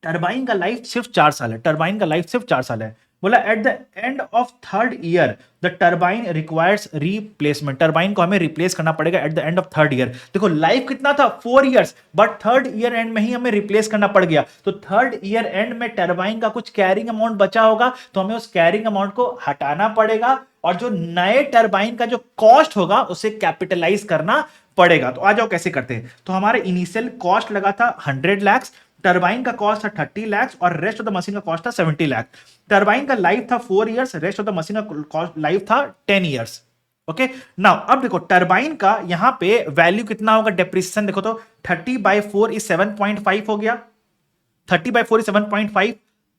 टरबाइन का लाइफ सिर्फ 4 साल है, टरबाइन का लाइफ सिर्फ 4 साल है। बोला eight the end of third year the turbine requires replacement, turbine को हमें रिप्लेस करना पड़ेगा eight the end of third year. देखो लाइफ कितना था, 4 years, but third year and में ही हमें रिप्लेस करना पड़ गया। तो थर्ड ईयर एंड में टरबाइन का कुछ कैरिंग अमाउंट बचा होगा, तो हमें उस कैरिंग अमाउंट को हटाना पड़ेगा, और जो नए टरबाइन का जो कॉस्ट होगा उसे कैपिटलाइज करना पड़ेगा। तो आ जाओ कैसे करते हैं। तो हमारे इनिशियल कॉस्ट लगा था 100 लाख, टरबाइन का कॉस्ट था 30 लाख, और रेस्ट ऑफ द मशीन का कॉस्ट था 70 लाख। टरबाइन का लाइफ था 4 years, rest of the machine का लाइफ था 10 इयर्स। ओके। नाउ अब देखो टरबाइन का यहां पे वैल्यू कितना होगा, डेप्रिसिएशन देखो तो 30/4 इज 7.5 हो गया। 30/4 इज 7.5,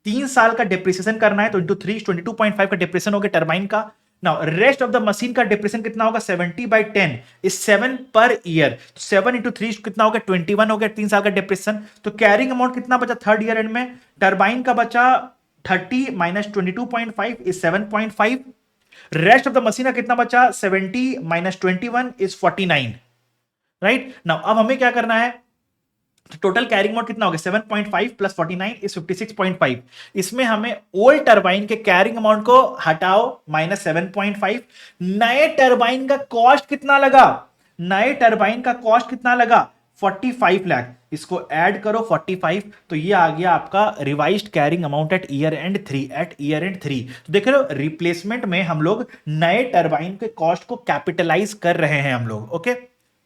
3 साल का डेप्रिसिएशन करना है तो इंटू 3 22.5 का डेप्रिसिएशन हो गया टरबाइन का। Now rest of the machine का डिप्रेशन कितना होगा, 70/10 इज 7 पर ईयर। 7 इंटू 3 कितना हो गया, 21 हो गया, 3 साल का डिप्रेशन। तो कैरिंग अमाउंट कितना बचा थर्ड ईयर एंड में, टरबाइन का बचा 30 minus 22.5 is 7.5। Rest of the machine का कितना बचा, 70 माइनस 21 इज 49। राइट नाउ अब हमें क्या करना है, टोटल कैरिंग अमाउंट कितना हो गया, 7.5 प्लस 49 इज 56.5। इसमें हमें ओल्ड टरबाइन के कैरिंग अमाउंट को हटाओ माइनस 7.5। नए टरबाइन का कॉस्ट कितना लगा, नए टरबाइन का कॉस्ट कितना लगा, 45 लाख। इसको ऐड करो 45, तो ये आ गया आपका revised carrying amount at year end 3, at year end 3। तो देख रहे हो रिप्लेसमेंट में हम लोग नए टरबाइन के कॉस्ट को कैपिटलाइज कर रहे हैं हम लोग। ओके।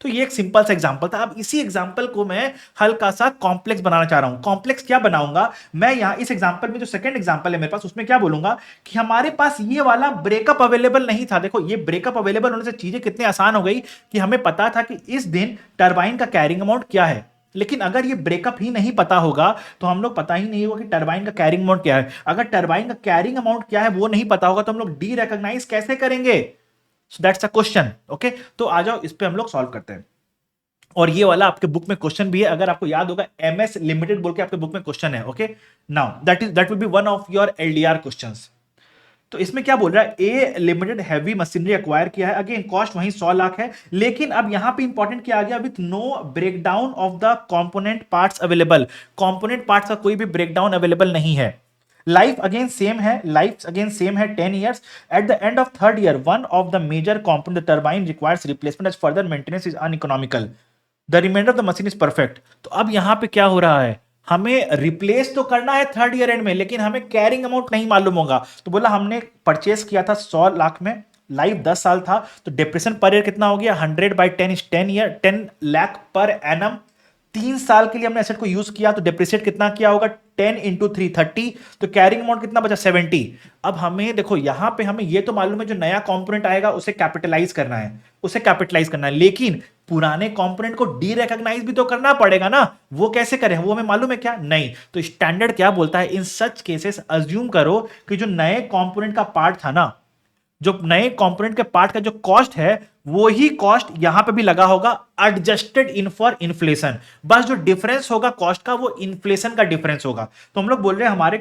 तो ये एक सिंपल सा एग्जांपल था। अब इसी एग्जांपल को मैं हल्का सा कॉम्प्लेक्स बनाना चाह रहा हूं। कॉम्प्लेक्स क्या बनाऊंगा मैं, यहां इस एग्जांपल में जो सेकंड एग्जांपल है मेरे पास, उसमें क्या बोलूंगा कि हमारे पास ये वाला ब्रेकअप अवेलेबल नहीं था। देखो ये ब्रेकअप अवेलेबल होने से चीजें कितनी आसान हो गई कि हमें पता था कि इस दिन टरबाइन का कैरिंग अमाउंट क्या है। लेकिन अगर ये ब्रेकअप ही नहीं पता होगा तो हम लोग पता ही नहीं होगा कि टरबाइन का कैरिंग अमाउंट क्या है। अगर टरबाइन का कैरिंग अमाउंट क्या है वो नहीं पता होगा तो हम लोग डी रिकॉग्नाइज कैसे करेंगे। So that's a question. Okay. तो आ जाओ इस पे हम लोग सॉल्व करते हैं। और ये वाला आपके बुक में क्वेश्चन भी है, अगर आपको याद होगा एमएस लिमिटेड बोल के आपके बुक में क्वेश्चन है। Okay. Now that will be one of your LDR questions. तो इसमें क्या बोल रहा है, ए लिमिटेड हैवी मशीनरी एक्वायर किया है, अगेन कॉस्ट वहीं 100 लाख है, लेकिन अब यहां पे इंपॉर्टेंट क्या आ गया, with no breakdown of the component parts available. Component parts का कोई भी ब्रेकडाउन अवेलेबल नहीं है। लाइफ अगेन सेम है, लाइफ अगेन सेम है 10 years. At the end of third year one of the major component the turbine requires replacement as further maintenance is uneconomical, the reminder of the machine is perfect. तो अब यहां पे क्या हो रहा है, हमें रिप्लेस तो करना है थर्ड ईयर एंड में, लेकिन हमें कैरिंग अमाउंट नहीं मालूम होगा। तो बोला हमने परचेस किया था 100 लाख में, लाइफ 10 साल था, तो डिप्रेशन पर ईयर कितना हो गया, 100/10 is 10 year, 10 lakh per annum. 3 साल के लिए हमने एसेट को यूज किया, तो डिप्रिसिएट कितना किया होगा, 10 इंटू 3 30। तो कैरिंग अमाउंट कितना बचा, 70। अब हमें देखो यहां पे हमें ये तो मालूम है जो नया कंपोनेंट आएगा उसे कैपिटलाइज करना है, उसे कैपिटलाइज करना है, लेकिन पुराने कंपोनेंट को डी रिकॉग्नाइज भी तो करना पड़ेगा ना। वो कैसे करें, वो हमें मालूम है क्या, नहीं। तो स्टैंडर्ड क्या बोलता है, इन सच केसेस अज्यूम करो कि जो नए कंपोनेंट का पार्ट था ना, जो नए कंपोनेंट के पार्ट का जो कॉस्ट है वो ही कॉस्ट यहां पे भी लगा होगा, एडजस्टेड इन फॉर इन्फ्लेशन। बस जो डिफरेंस होगा कॉस्ट का वो इन्फ्लेशन का डिफरेंस होगा। तो हम लोग बोल रहे हैं हमारे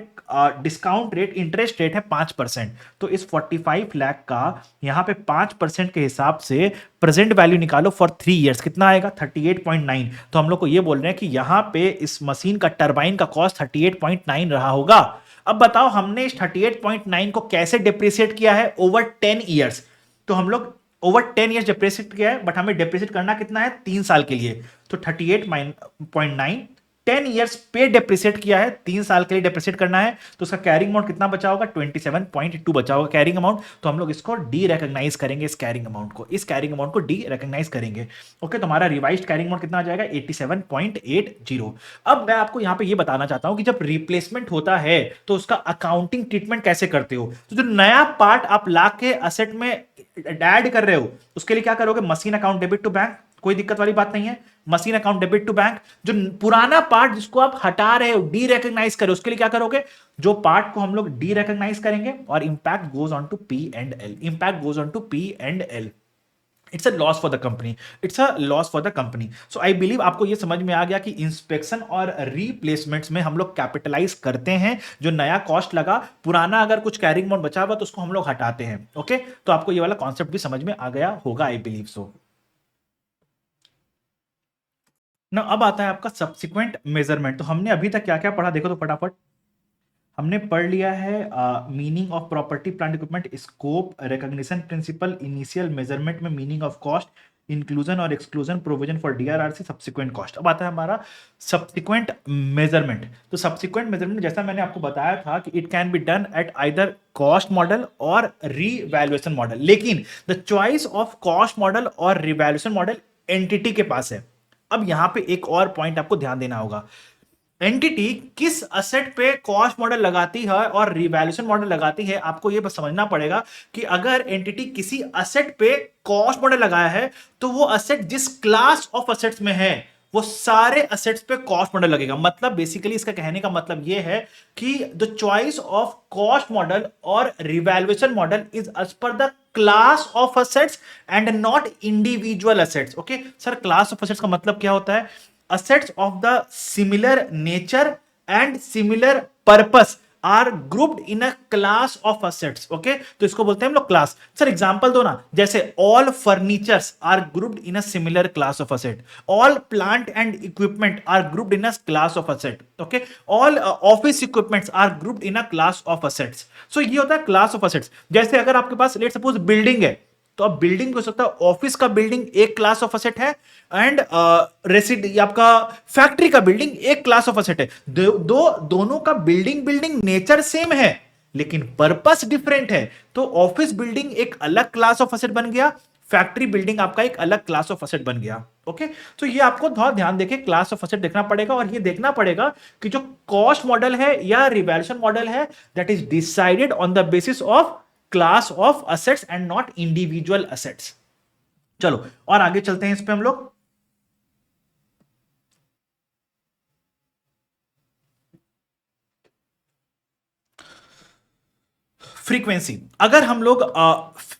डिस्काउंट रेट, इंटरेस्ट रेट है 5%। तो इस 45 लाख का यहां पे 5% के हिसाब से प्रेजेंट वैल्यू निकालो फॉर 3 इयर्स, कितना आएगा 38.9। तो हम लोग को ये बोल रहे हैं कि यहां पे इस मशीन का टरबाइन का कॉस्ट 38.9 रहा होगा। अब बताओ हमने इस 38.9 को कैसे डिप्रिशिएट किया है, ओवर 10 इयर्स। तो हम लोग ओवर 10 इयर्स डिप्रिशिएट किया है, बट हमें डिप्रिशिएट करना कितना है, 3 साल के लिए। तो 38.9 10 ईयर्स पे डेप्रिसिएट किया है, 3 साल के लिए डेप्रिसिएट करना है, तो उसका कैरिंग अमाउंट कितना बचा होगा, 27.2 बचा होगा कैरिंग अमाउंट। तो हम लोग इसको डी रिकॉग्नाइज करेंगे, इस कैरिंग अमाउंट को, इस कैरिंग अमाउंट को डी रिकॉग्नाइज करेंगे। ओके, तो हमारा रिवाइज्ड कैरिंग अमाउंट कितना आ जाएगा, 87.80। अब मैं आपको यहां पे ये बताना चाहता हूं कि जब रिप्लेसमेंट होता है तो उसका अकाउंटिंग ट्रीटमेंट कैसे करते हो। तो जो नया पार्ट आप ला के असेट में ऐड कर रहे हो, उसके लिए क्या करोगे, machine account debit to bank, कोई दिक्कत वाली बात नहीं है, machine account debit to bank. जो पुराना पार्ट जिसको आप हटा रहे हो, डी रिकॉग्नाइज करो, उसके लिए क्या करोगे, जो पार्ट को हम लोग डी रिकॉग्नाइज करेंगे और impact goes on to P and L, impact goes on to P and L. It's a loss for the company, it's a loss for the company. So I believe आपको ये समझ में आ गया कि इंस्पेक्शन और रीप्लेसमेंट्स में हम लोग कैपिटलाइज करते हैं जो नया कॉस्ट लगा, पुराना अगर कुछ कैरिंग अमाउंट बचा हुआ तो उसको हम लोग हटाते हैं। ओके, तो आपको ये वाला कॉन्सेप्ट भी समझ में आ गया होगा, आई बिलीव सो। ना अब आता है आपका सब्सिक्वेंट मेजरमेंट। तो हमने अभी तक क्या क्या पढ़ा, देखो तो फटाफट। हमने पढ़ लिया है meaning of property plant equipment, scope, recognition principle, initial measurement में मीनिंग ऑफ कॉस्ट, इंक्लूजन और exclusion, provision for DRRC, subsequent cost. अब आता है हमारा सब्सिक्वेंट मेजरमेंट। तो सब्सिक्वेंट मेजरमेंट जैसा मैंने आपको बताया था कि it can be done at either cost model or revaluation model, लेकिन the choice of cost model और रिवैल्यूएशन मॉडल एंटिटी के पास है। अब यहां पे एक और पॉइंट आपको ध्यान देना होगा, एंटिटी किस असेट पे कॉस्ट मॉडल लगाती है और रिवैल्यूएशन मॉडल लगाती है, आपको ये बस समझना पड़ेगा कि अगर एंटिटी किसी असेट पे कॉस्ट मॉडल लगाया है तो वो असेट जिस क्लास ऑफ असेट्स में है वो सारे असेट्स पे कॉस्ट मॉडल लगेगा। मतलब बेसिकली इसका कहने का मतलब ये है कि the choice of cost model और revaluation model is as per the class of assets and not individual assets. Okay sir, class of assets का मतलब क्या होता है, assets of the similar nature and similar purpose are grouped in a class of assets। Okay, तो इसको बोलते हैं हम लोग क्लास। सर एग्जांपल दो ना, जैसे all furnitures are grouped in a similar class of asset, all plant and equipment are grouped in a class of asset, okay, all office equipments are grouped in a class of assets। so ये होता है class of assets। जैसे अगर आपके पास लेट्स सपोज बिल्डिंग है, तो अब बिल्डिंग हो सकता है, ऑफिस का बिल्डिंग एक क्लास ऑफ असेट है एंड आपका फैक्ट्री का बिल्डिंग एक क्लास ऑफ असेट है। दोनों का बिल्डिंग नेचर सेम है लेकिन पर्पस डिफरेंट है। तो ऑफिस बिल्डिंग एक अलग क्लास ऑफ असेट बन गया, फैक्ट्री बिल्डिंग आपका एक अलग क्लास ऑफ असेट बन गया। ओके, तो ये आपको थोड़ा ध्यान देके क्लास ऑफ असेट देखना पड़ेगा और ये देखना पड़ेगा कि जो कॉस्ट मॉडल है या रिवैल्यूएशन मॉडल है that is decided on the basis of class of assets and not individual assets. चलो और आगे चलते हैं इस पे हम लोग। फ्रीक्वेंसी, अगर हम लोग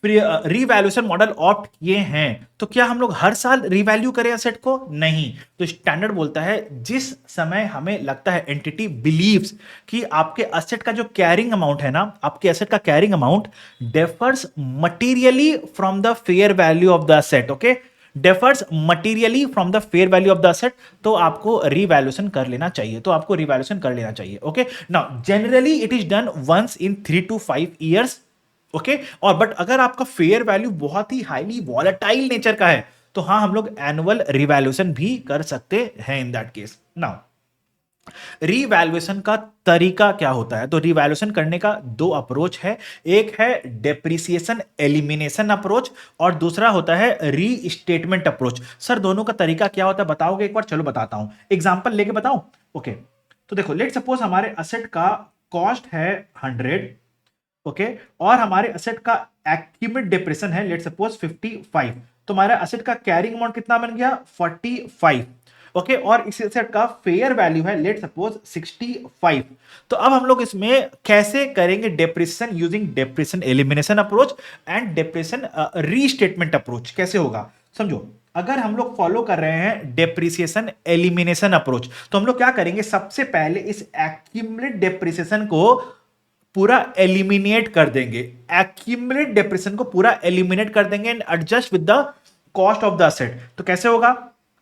रीवैल्यूएशन मॉडल ऑप्ट किए हैं तो क्या हम लोग हर साल रीवैल्यू करें असेट को, नहीं। तो स्टैंडर्ड बोलता है जिस समय हमें लगता है, एंटिटी बिलीव्स कि आपके असेट का जो कैरिंग अमाउंट है ना, आपके असेट का carrying amount differs materially from the fair value of the asset. Okay, differs materially from the fair value of the asset, तो आपको रिवैल्यूएशन कर लेना चाहिए, तो आपको रिवैल्यूएशन कर लेना चाहिए। Okay, now generally it is done once in 3 to 5 years. Okay, और बट अगर आपका फेयर वैल्यू बहुत ही हाईली वॉलेटाइल नेचर का है तो हाँ, हम लोग एनुअल रिवैल्यूएशन भी कर सकते हैं इन दैट केस। नाउ रिवैल्यूएशन का तरीका क्या होता है, तो रिवैल्यूएशन करने का दो अप्रोच है, एक है डेप्रिसिएशन एलिमिनेशन अप्रोच और दूसरा होता है रीस्टेटमेंट अप्रोच। सर दोनों का तरीका क्या होता है बताओगे एक बार, चलो बताता हूं, एग्जांपल लेके बताऊं। ओके, तो देखो लेट सपोज हमारे असेट का कॉस्ट है 100, ओके, और हमारे असेट का एक्यूमुलेटेड डेप्रिसिएशन है लेट सपोज 55, तो हमारा असेट का कैरिंग अमाउंट कितना बन गया 45। ओके, और इस एसेट का फेयर वैल्यू है लेट सपोज 65। तो अब हम लोग इसमें कैसे करेंगे depreciation, using depreciation elimination approach and depreciation restatement approach. कैसे होगा समझो, अगर हम लोग फॉलो कर रहे हैं डेप्रिसिएशन एलिमिनेशन अप्रोच तो हम लोग क्या करेंगे, सबसे पहले इस एक्यूमुलेटेड डेप्रिसिएशन को पूरा एलिमिनेट कर देंगे, एक्यूमुलेटेड डेप्रिसिएशन को पूरा एलिमिनेट कर देंगे and adjust with the cost of the asset. तो कैसे होगा,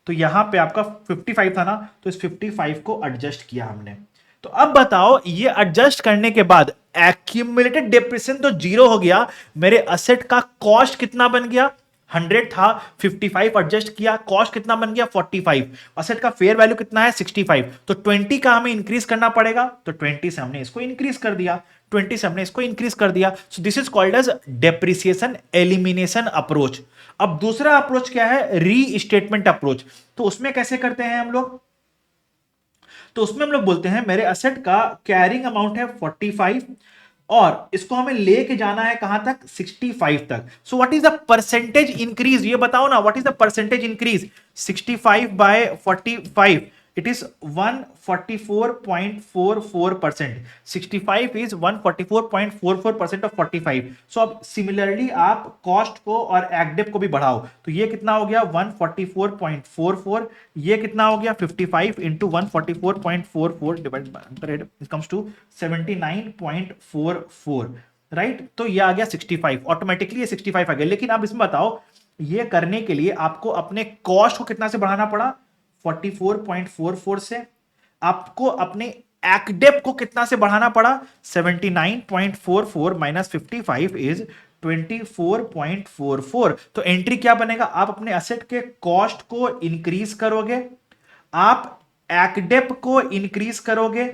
तो यहां पे आपका 55 था ना, तो इस 55 को एडजस्ट किया हमने। तो अब बताओ ये एडजस्ट करने के बाद एक्यूमुलेटेड डेप्रिसिएशन तो जीरो हो गया, मेरे असेट का कॉस्ट कितना बन गया 100 था, 55 एडजस्ट किया, कॉस्ट कितना बन गया 45, असेट का फेयर वैल्यू कितना है 65, तो 20 का हमें इंक्रीज करना पड़ेगा, तो 20 से हमने इसको इंक्रीज कर दिया, 20 से हमने इसको इंक्रीज कर दिया। So this is called as depreciation elimination approach. अब दूसरा अप्रोच क्या है, री स्टेटमेंट अप्रोच। तो उसमें कैसे करते हैं हम लोग, तो उसमें हम लोग बोलते हैं मेरे असेट का कैरिंग अमाउंट है 45 और इसको हमें लेके जाना है कहां तक 65 तक। So what is the percentage increase, ये बताओ ना, what is the percentage increase 65 by 45, it is 144.44%। 65 is 144.44% of 45। So अब सिमिलरली आप कॉस्ट को और एक्डेप को भी बढ़ाओ, तो ये कितना हो गया 144.44, ये कितना हो गया 55 into 144.44 divide by 100 comes to 79.44, right. तो ये आ गया 65, ऑटोमेटिकली ये 65 आ गया। लेकिन अब इसमें बताओ, ये करने के लिए आपको अपने कॉस्ट को कितना से बढ़ाना पड़ा, 44.44 से, आपको अपने एक्डेप को कितना से बढ़ाना पड़ा, 79.44 माइनस 55 इज 24.44। तो एंट्री क्या बनेगा, आप अपने असेट के कॉस्ट को इंक्रीज करोगे, आप एक्डेप को इंक्रीज करोगे,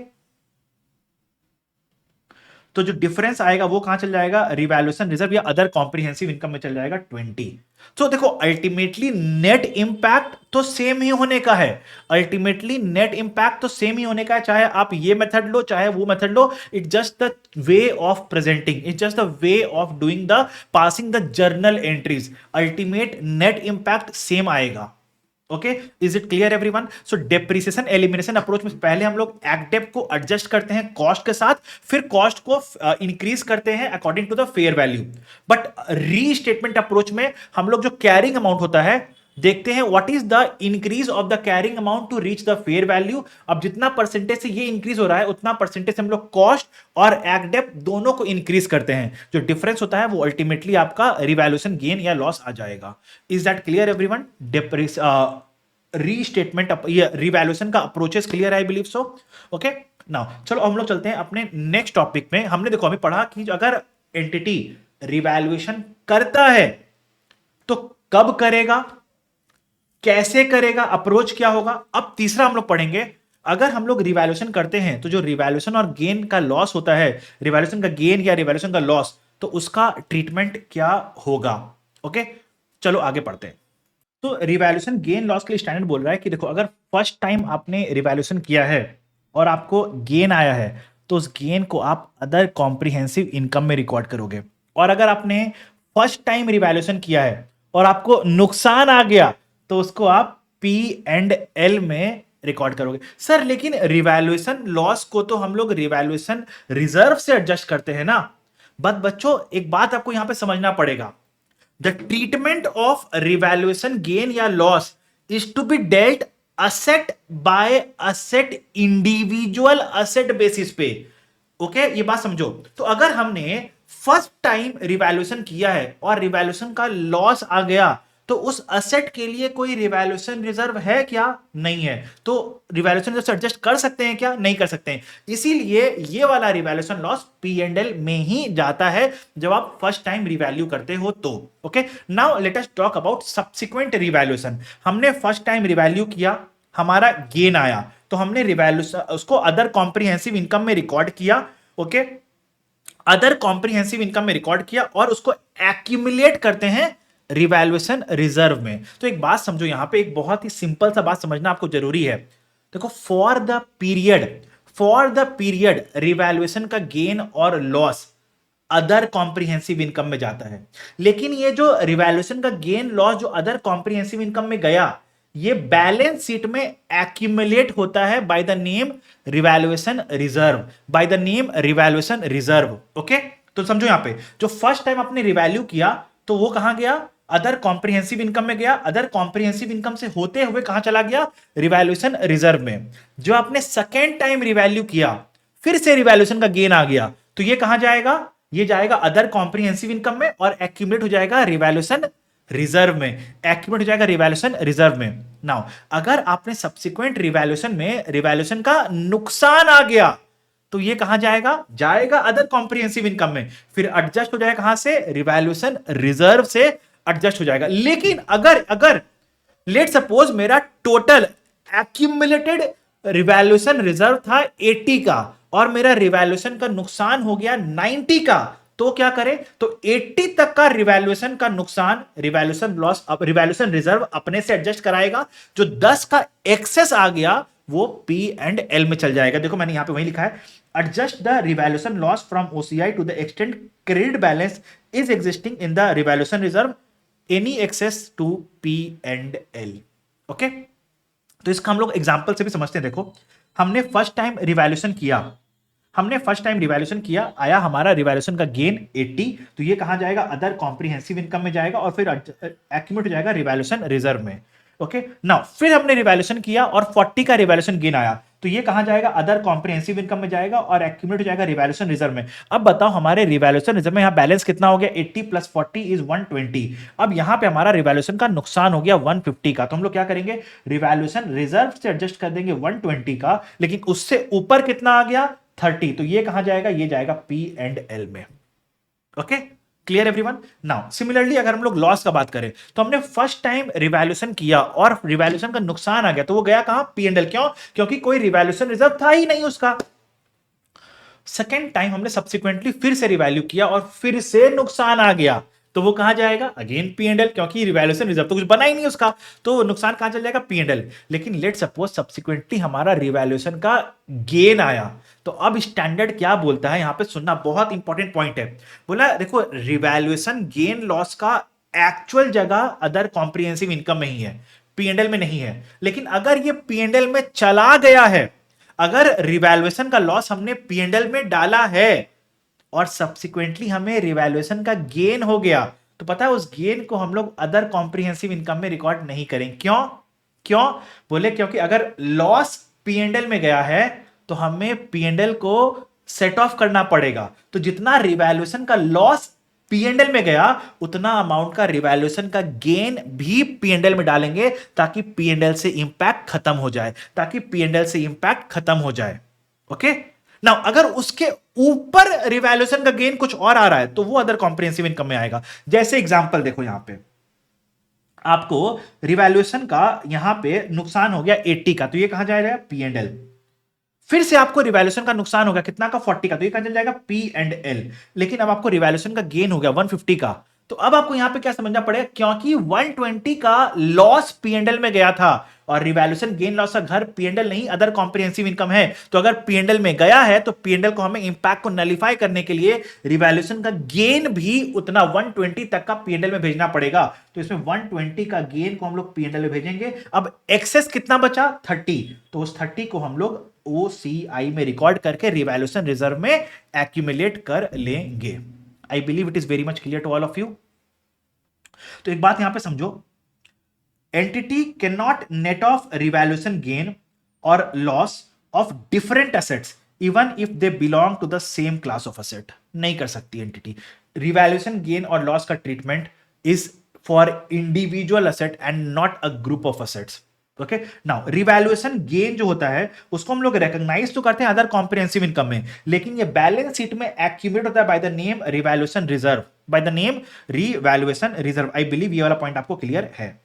तो जो डिफरेंस आएगा वो कहां चल जाएगा, रिवैल्यूएशन रिजर्व या अदर कॉम्प्रिहेंसिव इनकम में चल जाएगा 20। तो देखो अल्टीमेटली नेट इंपैक्ट तो सेम ही होने का है, अल्टीमेटली नेट इंपैक्ट तो सेम ही होने का है, चाहे आप ये मेथड लो चाहे वो मेथड लो, it just the way of presenting, it just the way of doing the passing the journal entries, ultimate net impact same आएगा। Okay, is it clear everyone. So depreciation elimination approach में पहले हम लोग एक्डेप को एडजस्ट करते हैं कॉस्ट के साथ, फिर कॉस्ट को इंक्रीज करते हैं according to the fair value. But restatement approach में हम लोग जो कैरिंग अमाउंट होता है देखते हैं what is the increase of the carrying amount to reach the fair value. अब जितना परसेंटेज से ये इंक्रीज हो रहा है उतना परसेंटेज से हम लोग कॉस्ट और एक्डेप दोनों को इंक्रीज करते हैं, जो डिफरेंस होता है वो अल्टीमेटली आपका रिवैल्यूएशन गेन या लॉस आ जाएगा। Is that clear everyone. Restatement ये रिवैल्यूएशन का अप्रोचेस क्लियर है, I believe so. Okay, now चलो हम लोग चलते हैं अपने नेक्स्ट टॉपिक में। हमने देखो अभी पढ़ा कि अगर एंटिटी रिवैल्यूएशन करता है तो कब करेगा, कैसे करेगा, अप्रोच क्या होगा। अब तीसरा हम लोग पढ़ेंगे, अगर हम लोग रिवैल्यूएशन करते हैं तो जो रिवैल्यूएशन और गेन का लॉस होता है, रिवैल्यूएशन का गेन या रिवैल्यूएशन का लॉस, तो उसका ट्रीटमेंट क्या होगा। ओके, चलो आगे पढ़ते हैं। तो रिवैल्यूएशन गेन लॉस के लिए स्टैंडर्ड बोल रहा है कि देखो अगर फर्स्ट टाइम आपने रिवैल्यूएशन किया है और आपको गेन आया है तो उस गेन को आप अदर कॉम्प्रिहेंसिव इनकम में रिकॉर्ड करोगे, और अगर आपने फर्स्ट टाइम रिवैल्यूएशन किया है और आपको नुकसान आ गया तो उसको आप P&L में रिकॉर्ड करोगे। सर लेकिन रिवैल्यूएशन लॉस को तो हम लोग रिवैल्यूएशन रिजर्व से एडजस्ट करते हैं ना। बट बच्चों एक बात आपको यहां पे समझना पड़ेगा, the treatment of revaluation gain या loss is to be dealt asset by asset, individual asset basis पे। ओके, ये बात समझो। तो अगर हमने फर्स्ट टाइम रिवैल्यूएशन किया है और रिवैल्यूएशन का लॉस आ गया तो उस असेट के लिए कोई रिवैल्यूएशन रिजर्व है क्या, नहीं है। तो रिवैल्यूएशन रिजर्व से एडजस्ट कर सकते हैं क्या, नहीं कर सकते हैं। इसीलिए ये वाला रिवैल्यूएशन लॉस P&L में ही जाता है जब आप फर्स्ट टाइम रिवैल्यू करते हो तो। Okay, now let us talk about subsequent revaluation. हमने फर्स्ट टाइम रिवैल्यू किया, हमारा गेन आया, तो हमने रिवैल्यूएशन उसको अदर कॉम्प्रिहेंसिव इनकम में रिकॉर्ड किया। ओके, अदर कॉम्प्रिहेंसिव इनकम में रिकॉर्ड किया और उसको एक्यूमुलेट करते हैं रिवैल्यूएशन रिजर्व में। तो एक बात समझो, यहां पे एक बहुत ही सिंपल सा बात समझना आपको जरूरी है। देखो फॉर द पीरियड रिवैल्यूएशन का गेन और लॉस अदर कॉम्प्रिहेंसिव इनकम में जाता है, लेकिन ये जो रिवैल्यूएशन का गेन लॉस जो अदर कॉम्प्रिहेंसिव इनकम में गया, ये बैलेंस शीट में एक्यूमुलेट होता है by the name revaluation reserve, by the name revaluation reserve. Okay, तो समझो यहां पे जो फर्स्ट टाइम आपने रिवैल्यू किया तो वो कहां गया, अदर कॉम्प्रिहेंसिव इनकम में गया, अदर कॉम्प्रिहेंसिव इनकम से होते हुए कहां चला गया, रिवैल्यूएशन रिजर्व में। जो आपने सेकेंड टाइम रिवैल्यू किया फिर से रिवैल्यूएशन का गेन आ गया तो ये कहां जाएगा, ये जाएगा अदर कॉम्प्रिहेंसिव इनकम में और एक्यूमुलेट हो जाएगा रिवैल्यूएशन रिजर्व में, एक्यूमुलेट हो जाएगा रिवैल्यूएशन रिजर्व में। नाउ अगर आपने सब्सिक्वेंट रिवैल्यूएशन में रिवैल्यूएशन का नुकसान आ गया तो ये कहां जाएगा, जाएगा अदर कॉम्प्रिहेंसिव इनकम में, फिर एडजस्ट हो जाएगा कहां से, रिवैल्यूएशन रिजर्व से एडजस्ट हो जाएगा। लेकिन अगर अगर लेट सपोज मेरा टोटल एक्यूमुलेटेड रिवैल्यूएशन रिजर्व था 80 का और मेरा रिवैल्यूएशन का नुकसान हो गया 90 का, तो क्या करें? तो 80 तक का रिवैल्यूएशन का नुकसान, रिवैल्यूएशन लॉस, रिवैल्यूएशन रिजर्व अपने से एडजस्ट कराएगा। जो 10 का एक्सेस आ गया वो पी एंड एल में चल जाएगा। देखो मैंने यहां पे वही लिखा है, adjust the revaluation loss from OCI to the extent credit balance is existing in the revaluation reserve any excess to P and L. Okay, तो इसका हम लोग एग्जांपल से भी समझते हैं। देखो हमने फर्स्ट टाइम रिवैल्यूएशन किया, आया हमारा रिवैल्यूएशन का गेन 80, तो ये कहां जाएगा? अदर कॉम्प्रिहेंसिव इनकम में जाएगा और फिर एक्यूमुलेट हो जाएगा रिवैल्यूएशन रिजर्व में। ओके, नाउ फिर हमने रिवैल्यूएशन किया और 40 का रिवैल्यूएशन गेन आया, तो ये कहां जाएगा? अदर कॉम्प्रिहेंसिव इनकम में जाएगा और एक्यूमुलेट हो जाएगा रिवैल्यूएशन रिजर्व में। अब बताओ हमारे रिवैल्यूएशन रिजर्व में यहां बैलेंस कितना हो गया? 80 प्लस 40 इज 120। अब यहां पे हमारा रिवैल्यूएशन का नुकसान हो गया 150 का, तो हम लोग क्या करेंगे? रिवैल्यूएशन रिजर्व से एडजस्ट कर देंगे 120 का, लेकिन उससे ऊपर कितना आ गया? 30, तो ये कहां जाएगा? ये जाएगा पी एंड एल में। Okay, clear everyone? Now similarly अगर हम लोग लॉस का बात करें, तो हमने फर्स्ट टाइम रिवैल्यूएशन किया और रिवैल्यूएशन का नुकसान आ गया, तो वो गया कहां? P and L. क्यों? क्योंकि कोई रिवैल्यूएशन रिजर्व था ही नहीं उसका। सेकेंड टाइम हमने सब्सिक्वेंटली फिर से रिवैल्यू किया और फिर से नुकसान आ गया, तो वो कहां जाएगा? अगेन पी एंड एल, क्योंकि रिवैल्यूएशन रिजर्व तो कुछ बना ही नहीं उसका, तो नुकसान कहां चल जाएगा? P and L. लेकिन लेट सपोज सब्सिक्वेंटली हमारा रिवैल्यूएशन का गेन आया, तो अब स्टैंडर्ड क्या बोलता है? यहां पे सुनना, बहुत इंपॉर्टेंट पॉइंट है। बोला देखो रिवैल्यूएशन गेन लॉस का एक्चुअल जगह अदर कॉम्प्रिहेंसिव इनकम में ही है, पी एंड एल में नहीं है। लेकिन अगर ये पी एंड एल में चला गया है, अगर रिवैल्यूएशन का लॉस हमने पी एंड एल में डाला है और सब्सिक्वेंटली हमें रिवैल्यूएशन का गेन हो गया, तो पता है उस गेन को हम लोग अदर कॉम्प्रिहेंसिव इनकम में रिकॉर्ड नहीं करेंगे। क्यों? क्यों बोले? क्योंकि अगर लॉस पी एंड एल में गया है तो हमें पी एंड एल को सेट ऑफ करना पड़ेगा। तो जितना रिवैल्यूएशन का लॉस पी एंड एल में गया, उतना अमाउंट का रिवैल्यूएशन का गेन भी पी एंड एल में डालेंगे, ताकि पी एंड एल से इंपैक्ट खत्म हो जाए, ओके। नाउ अगर उसके ऊपर रिवैल्यूएशन का गेन कुछ और आ रहा है, तो वो अदर कॉम्प्रिहेंसिव इनकम में आएगा। जैसे एग्जांपल देखो, यहां पे आपको रिवैल्यूएशन का यहां पे नुकसान हो गया 80 का, तो ये कहां जाएगा? P and L. फिर से आपको रिवैल्यूएशन का नुकसान हो गया कितना का? 40 का, तो ये कहां चल जाएगा? P and L. लेकिन अब आपको रिवैल्यूएशन का गेन हो गया 150 का, तो अब आपको यहां पे क्या समझना पड़ेगा? क्योंकि 120 का लॉस पी एंड एल में गया था और रिवैल्यूएशन गेन लॉस का घर पी एंड एल नहीं, अदर कॉम्प्रिहेंसिव इनकम है, तो अगर पी एंड एल में गया है तो पी एंड एल को हमें इंपैक्ट को नलिफाई करने के लिए रिवैल्यूएशन का गेन भी उतना 120 तक का पी एंड एल में भेजना पड़ेगा। तो इसमें 120 का गेन को हम लोग पी एंड एल में भेजेंगे। अब एक्सेस कितना बचा? 30, तो उस 30 को हम लोग ओसीआई में रिकॉर्ड करके रिवैल्यूएशन रिजर्व में एक्यूमुलेट कर लेंगे। I believe it is very much clear to all of you. तो एक बात यहां पे समझो, entity can not net off revaluation gain और loss of different assets even if they belong to the same class of asset. नहीं कर सकती एंटिटी। रिवैल्यूएशन गेन और लॉस का treatment is for individual asset and not a group of assets. Okay, now revaluation gain जो होता है उसको हम लोग रिकॉग्नाइज तो करते हैं अदर कॉम्प्रिहेंसिव इनकम में, लेकिन ये बैलेंस शीट में एक्यूमुलेट होता है by the name revaluation reserve, I believe ये वाला पॉइंट आपको क्लियर है।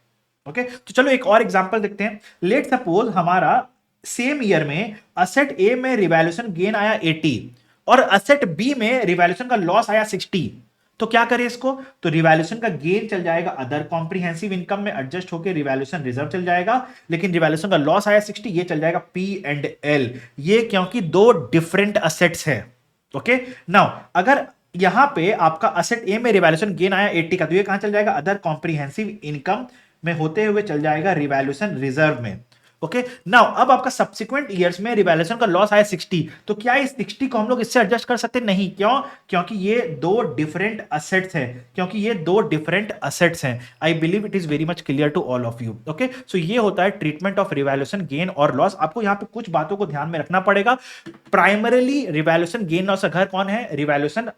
ओके, तो चलो एक और एग्जांपल देखते हैं। लेट सपोज हमारा सेम ईयर में असेट ए में रिवैल्यूएशन गेन आया 80 और असेट बी में रिवैल्यूएशन का लॉस आया 60, तो क्या करें इसको? तो रिवैल्यूएशन का गेन चल जाएगा अदर कॉम्प्रिहेंसिव इनकम में, एडजस्ट होकर रिवैल्यूएशन रिजर्व चल जाएगा, लेकिन रिवैल्यूएशन का लॉस आया 60, ये चल जाएगा पी एंड एल। ये क्योंकि दो डिफरेंट असेट्स है। ओके, नाउ अगर यहां पे आपका असेट ए में रिवैल्यूएशन गेन आया 80 का, तो ये कहां चल जाएगा? अदर कॉम्प्रिहेंसिव इनकम में होते हुए चल जाएगा रिवैल्यूएशन रिजर्व में। ओके, नाउ अब आपका सब्सिक्वेंट ईयर्स में रिवैल्यूएशन का लॉस आया 60, तो क्या इस 60 को हम लोग इससे एडजस्ट कर सकते? नहीं। क्यों? क्योंकि ये दो डिफरेंट असेट्स हैं। I believe it is very much clear to all of you. Okay, so ये होता है ट्रीटमेंट ऑफ रिवैल्यूएशन गेन और लॉस। आपको यहां पे कुछ बातों को ध्यान में रखना पड़ेगा। प्राइमरीली रिवैल्यूएशन गेन लॉस का घर कौन है? Revaluation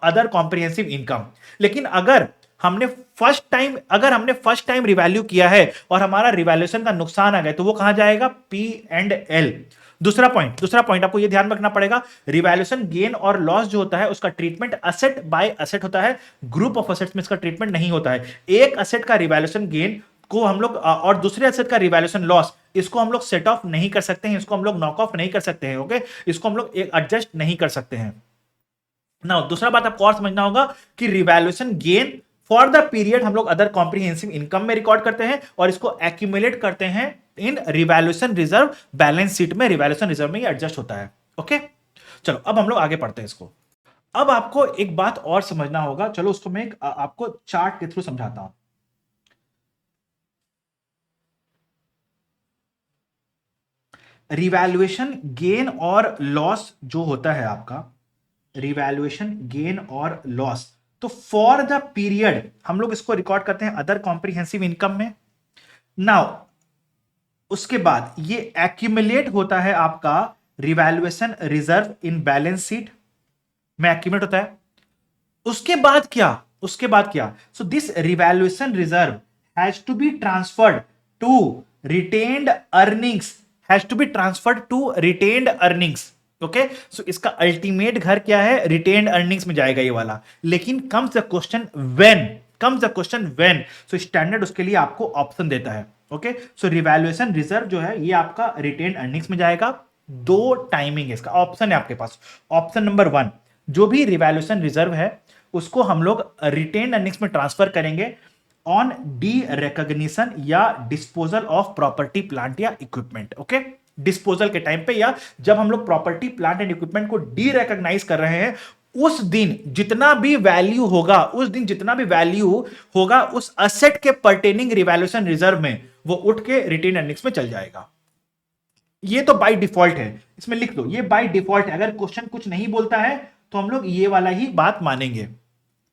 other comprehensive income. लेकिन अगर हमने फर्स्ट टाइम, अगर हमने फर्स्ट टाइम रिवैल्यू किया है और हमारा रिवैल्यूएशन का नुकसान आ गया तो वो कहां जाएगा, पी एंड एल। दूसरा पॉइंट आपको ये ध्यान रखना पड़ेगा, रिवैल्यूएशन गेन और लॉस जो होता है उसका ट्रीटमेंट असेट बाय असेट होता है, ग्रुप ऑफ असेट्स में इसका ट्रीटमेंट नहीं होता है। एक असेट का रिवैल्यूएशन गेन को हम लोग और दूसरे असेट का रिवैल्यूएशन लॉस, इसको हम लोग सेट ऑफ नहीं कर सकते हैं, इसको हम लोग नॉक ऑफ नहीं कर सकते हैं, ओके, इसको हम लोग एडजस्ट नहीं कर सकते हैं ना। दूसरा बात आपको और समझना होगा कि revaluation gain for the period हम लोग अदर कॉम्प्रिहेंसिव इनकम में रिकॉर्ड करते हैं और इसको एक्यूमुलेट करते हैं इन रिवैल्यूएशन रिजर्व, बैलेंस शीट में रिवैल्यूएशन रिजर्व में ये एडजस्ट होता है, ओके। चलो अब हम लोग आगे पढ़ते हैं इसको। अब आपको एक बात और समझना होगा, चलो उसको मैं आपको चार्ट के थ्रू समझाता हूं। रिवैल्यूएशन गेन और लॉस जो होता है आपका, रिवैल्यूएशन गेन और लॉस, तो फॉर द पीरियड हम लोग इसको रिकॉर्ड करते हैं अदर कॉम्प्रिहेंसिव इनकम में। नाउ उसके बाद ये एक्यूमुलेट होता है आपका revaluation reserve in balance sheet में एक्यूमुलेट होता है। उसके बाद क्या so this revaluation reserve has to be transferred to retained earnings, has to be transferred to retained earnings, okay. So इसका अल्टीमेट घर क्या है, रिटेन्ड अर्निंग्स में जाएगा ये वाला। लेकिन comes the question when, so standard उसके लिए आपको ऑप्शन देता है, ओके। सो रिवैल्यूएशन रिजर्व जो है ये आपका रिटेन्ड अर्निंग्स में जाएगा। दो टाइमिंग है इसका, ऑप्शन है आपके पास। ऑप्शन नंबर 1, जो भी रिवैल्यूएशन रिजर्व है उसको हम लोग रिटेन्ड अर्निंग्स में ट्रांसफर करेंगे ऑन डी रिकॉग्निशन या डिस्पोजल ऑफ प्रॉपर्टी प्लांट या इक्विपमेंट, ओके। डिस्पोजल के टाइम पे या जब हम लोग प्रॉपर्टी प्लांट एंड इक्विपमेंट को डी रिकॉग्नाइज कर रहे हैं, उस दिन जितना भी वैल्यू होगा उस असेट के पर्टेनिंग रिवैल्यूएशन रिजर्व में वो उठ के रिटेन अर्निंग्स में चल जाएगा। ये तो बाय डिफॉल्ट है, इसमें लिख दो ये बाय डिफॉल्ट है। अगर क्वेश्चन कुछ नहीं बोलता है तो हम लोग ये वाला ही बात मानेंगे।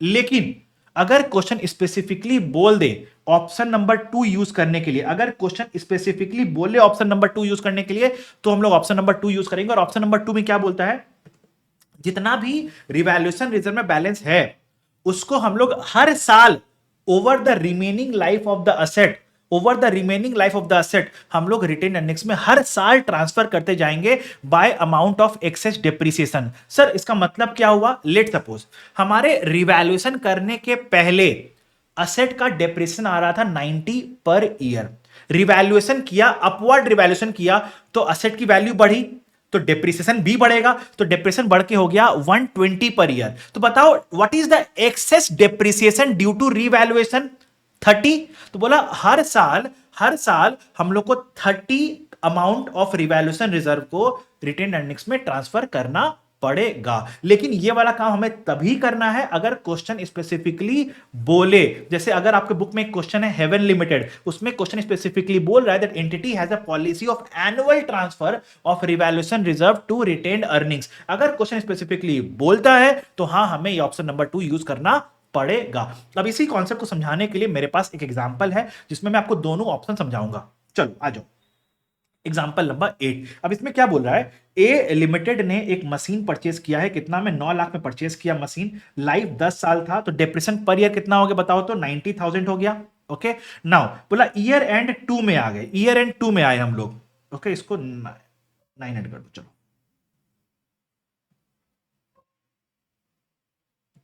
लेकिन अगर क्वेश्चन स्पेसिफिकली बोल दे ऑप्शन नंबर 2 यूज करने के लिए, अगर क्वेश्चन स्पेसिफिकली बोले ऑप्शन नंबर 2 यूज करने के लिए, तो हम लोग ऑप्शन नंबर 2 यूज करेंगे। और ऑप्शन नंबर 2 में क्या बोलता है, जितना भी रिवैल्यूएशन रिजर्व में बैलेंस है उसको हम लोग हर साल over the remaining life of the asset हम लोग रिटेन अर्निंग्स में हर साल ट्रांसफर करते जाएंगे by amount of excess depreciation. Sir इसका मतलब क्या हुआ, लेट सपोज हमारे रिवैल्यूएशन करने के पहले असेट का डेप्रिसिएशन आ रहा था 90 पर ईयर, रिवैल्यूएशन किया, अपवर्ड रिवैल्यूएशन किया तो असेट की वैल्यू बढ़ी तो डेप्रिसिएशन भी बढ़ेगा, तो डेप्रिसिएशन बढ़ के हो गया 120 पर ईयर। तो बताओ what is the excess depreciation due to revaluation, 30। तो बोला हर साल हम लोग को 30 अमाउंट ऑफ रिवैल्यूएशन रिजर्व को रिटेन अर्निंग्स में ट्रांसफर करना पड़ेगा। लेकिन ये वाला काम हमें तभी करना है अगर क्वेश्चन स्पेसिफिकली बोले। जैसे अगर आपके बुक में एक क्वेश्चन है हेवन लिमिटेड, उसमें क्वेश्चन स्पेसिफिकली बोल रहा है that entity has a policy of annual transfer of revaluation reserve to retained earnings. अगर क्वेश्चन स्पेसिफिकली बोलता है तो हाँ हमें ये ऑप्शन नंबर 2 यूज करना पड़ेगा। अब इसी कॉन्सेप्ट को समझाने के लिए मेरे पास एक एग्जांपल है जिसमें मैं आपको दोनों ऑप्शन समझाऊंगा। चलो आ जाओ, एग्जांपल नंबर 8। अब इसमें क्या बोल रहा है, ए लिमिटेड ने एक मशीन परचेज किया है, कितना में 9 लाख में परचेज किया मशीन, लाइफ 10 साल था, तो डिप्रेशन पर ईयर कितना हो गया बताओ, तो 90,000 हो गया, ओके। नाउ बोला ईयर एंड 2 में आ गए, ईयर एंड 2 में आए हम लोग, ओके, इसको 900 कर दो, चलो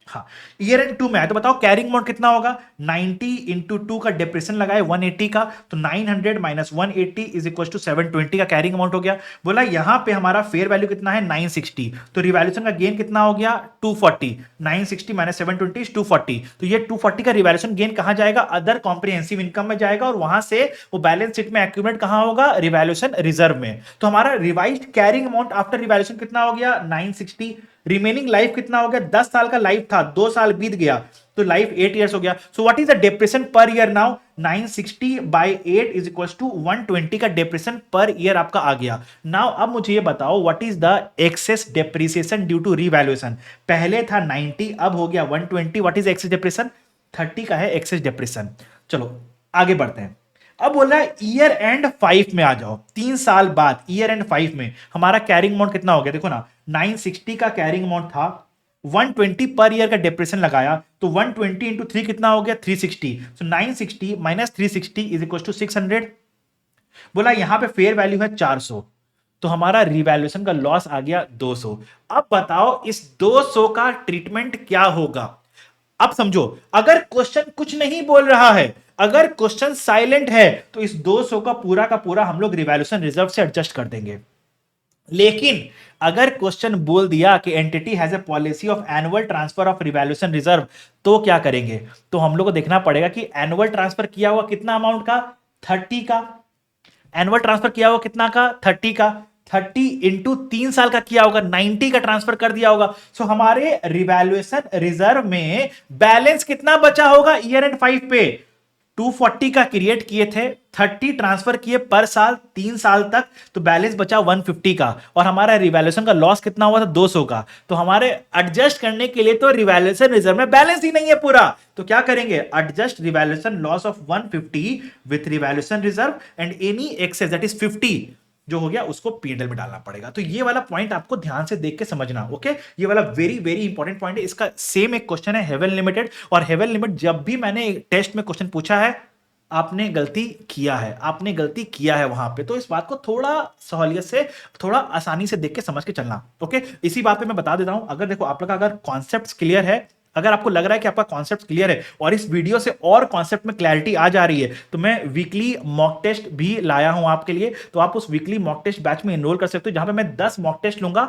हाँ, ईयर एंड 2 में आया, तो बताओ कैरिंग अमाउंट कितना होगा, 90 इंटू 2 का डिप्रेशन लगाए 180 का, तो 900 माइनस 180 इज इक्वल टू 720 का कैरिंग अमाउंट हो गया। बोला यहां पे हमारा फेयर वैल्यू कितना है 960, तो रिवैल्यूएशन का गेन कितना हो गया 240, 960 माइनस 720 इज 240, तो ये 240 का रिवैल्यूएशन गेन कहां जाएगा, अदर कॉम्प्रिहेंसिव इनकम में जाएगा, और वहां से वो बैलेंस शीट में एक्यूमुलेट कहां होगा, रिवैल्यूएशन रिजर्व में। तो हमारा revised carrying amount after revaluation कितना हो गया 960, रिमेनिंग लाइफ कितना हो गया, 10 साल का लाइफ था, 2 साल बीत गया तो लाइफ 8 इयर्स हो गया। So what is the depression per year now, 960 by 8 is equals to 120 का डेप्रेशन पर ईयर आपका आ गया। नाउ अब मुझे ये बताओ what is the excess depreciation due to revaluation, पहले था 90 अब हो गया 120, व्हाट इज एक्सेस डेप्रिसिएशन, 30 का है एक्सेस डेप्रिसिएशन। चलो आगे बढ़ते हैं। अब बोल रहा है ईयर एंड 5 में आ जाओ, 3 साल बाद ईयर एंड 5 में हमारा कैरिंग अमाउंट कितना हो गया, देखो ना 960 का कैरिंग अमाउंट था, 120 पर ईयर का डेप्रेशन लगाया, तो 120 इंटू 3 कितना हो गया 360, सो 960 माइनस 360 इज इक्वल टू 600। बोला यहां पे फेयर वैल्यू है 400, तो हमारा रिवैल्यूएशन का लॉस आ गया 200। अब बताओ इस 200 का ट्रीटमेंट क्या होगा। अब समझो, अगर क्वेश्चन कुछ नहीं बोल रहा है, अगर क्वेश्चन साइलेंट है, तो इस 200 का पूरा हम लोग रिवैल्यूएशन रिजर्व से एडजस्ट कर देंगे। लेकिन अगर क्वेश्चन बोल दिया कि entity has a policy of annual transfer of revaluation reserve, तो क्या करेंगे, तो हम लोग को देखना पड़ेगा कि एनुअल ट्रांसफर किया हुआ कितना अमाउंट का 30 का, एनुअल ट्रांसफर किया हुआ कितना का 30 का, 30 इंटू 3 साल का किया होगा 90 का ट्रांसफर कर दिया होगा। सो हमारे रिवैल्यूएशन रिजर्व में बैलेंस कितना बचा होगा ईयर एंड 5 पे, 240 का क्रिएट किए थे, 30 ट्रांसफर किए पर साल 3 साल तक, तो बैलेंस बचा 150 का, और हमारा रिवैल्यूएशन का लॉस कितना हुआ था 200 का। तो हमारे एडजस्ट करने के लिए तो रिवैल्यूएशन रिजर्व में बैलेंस ही नहीं है पूरा, तो क्या करेंगे, adjust revaluation loss of 150 with revaluation reserve and any excess that is 50 जो हो गया उसको पीएनएल में डालना पड़ेगा। तो ये वाला पॉइंट आपको ध्यान से देख के समझना, ओके। ये वाला वेरी वेरी इंपॉर्टेंट पॉइंट है। इसका सेम एक क्वेश्चन है हेवन लिमिटेड, और हेवन लिमिट जब भी मैंने टेस्ट में क्वेश्चन पूछा है, आपने गलती किया है, आपने गलती किया है वहां पे, तो इस बात को थोड़ा सहूलियत से, थोड़ा आसानी से देख के समझ के चलना, ओके। इसी बात पे मैं बता देता हूं, अगर देखो आप लोग का अगर कॉन्सेप्ट क्लियर है, अगर आपको लग रहा है कि आपका कॉन्सेप्ट क्लियर है और इस वीडियो से और कॉन्सेप्ट में क्लैरिटी आ जा रही है, तो मैं वीकली मॉक टेस्ट भी लाया हूं आपके लिए। तो आप उस वीकली मॉक टेस्ट बैच में एनरोल कर सकते हो, जहां पे मैं 10 मॉक टेस्ट लूंगा,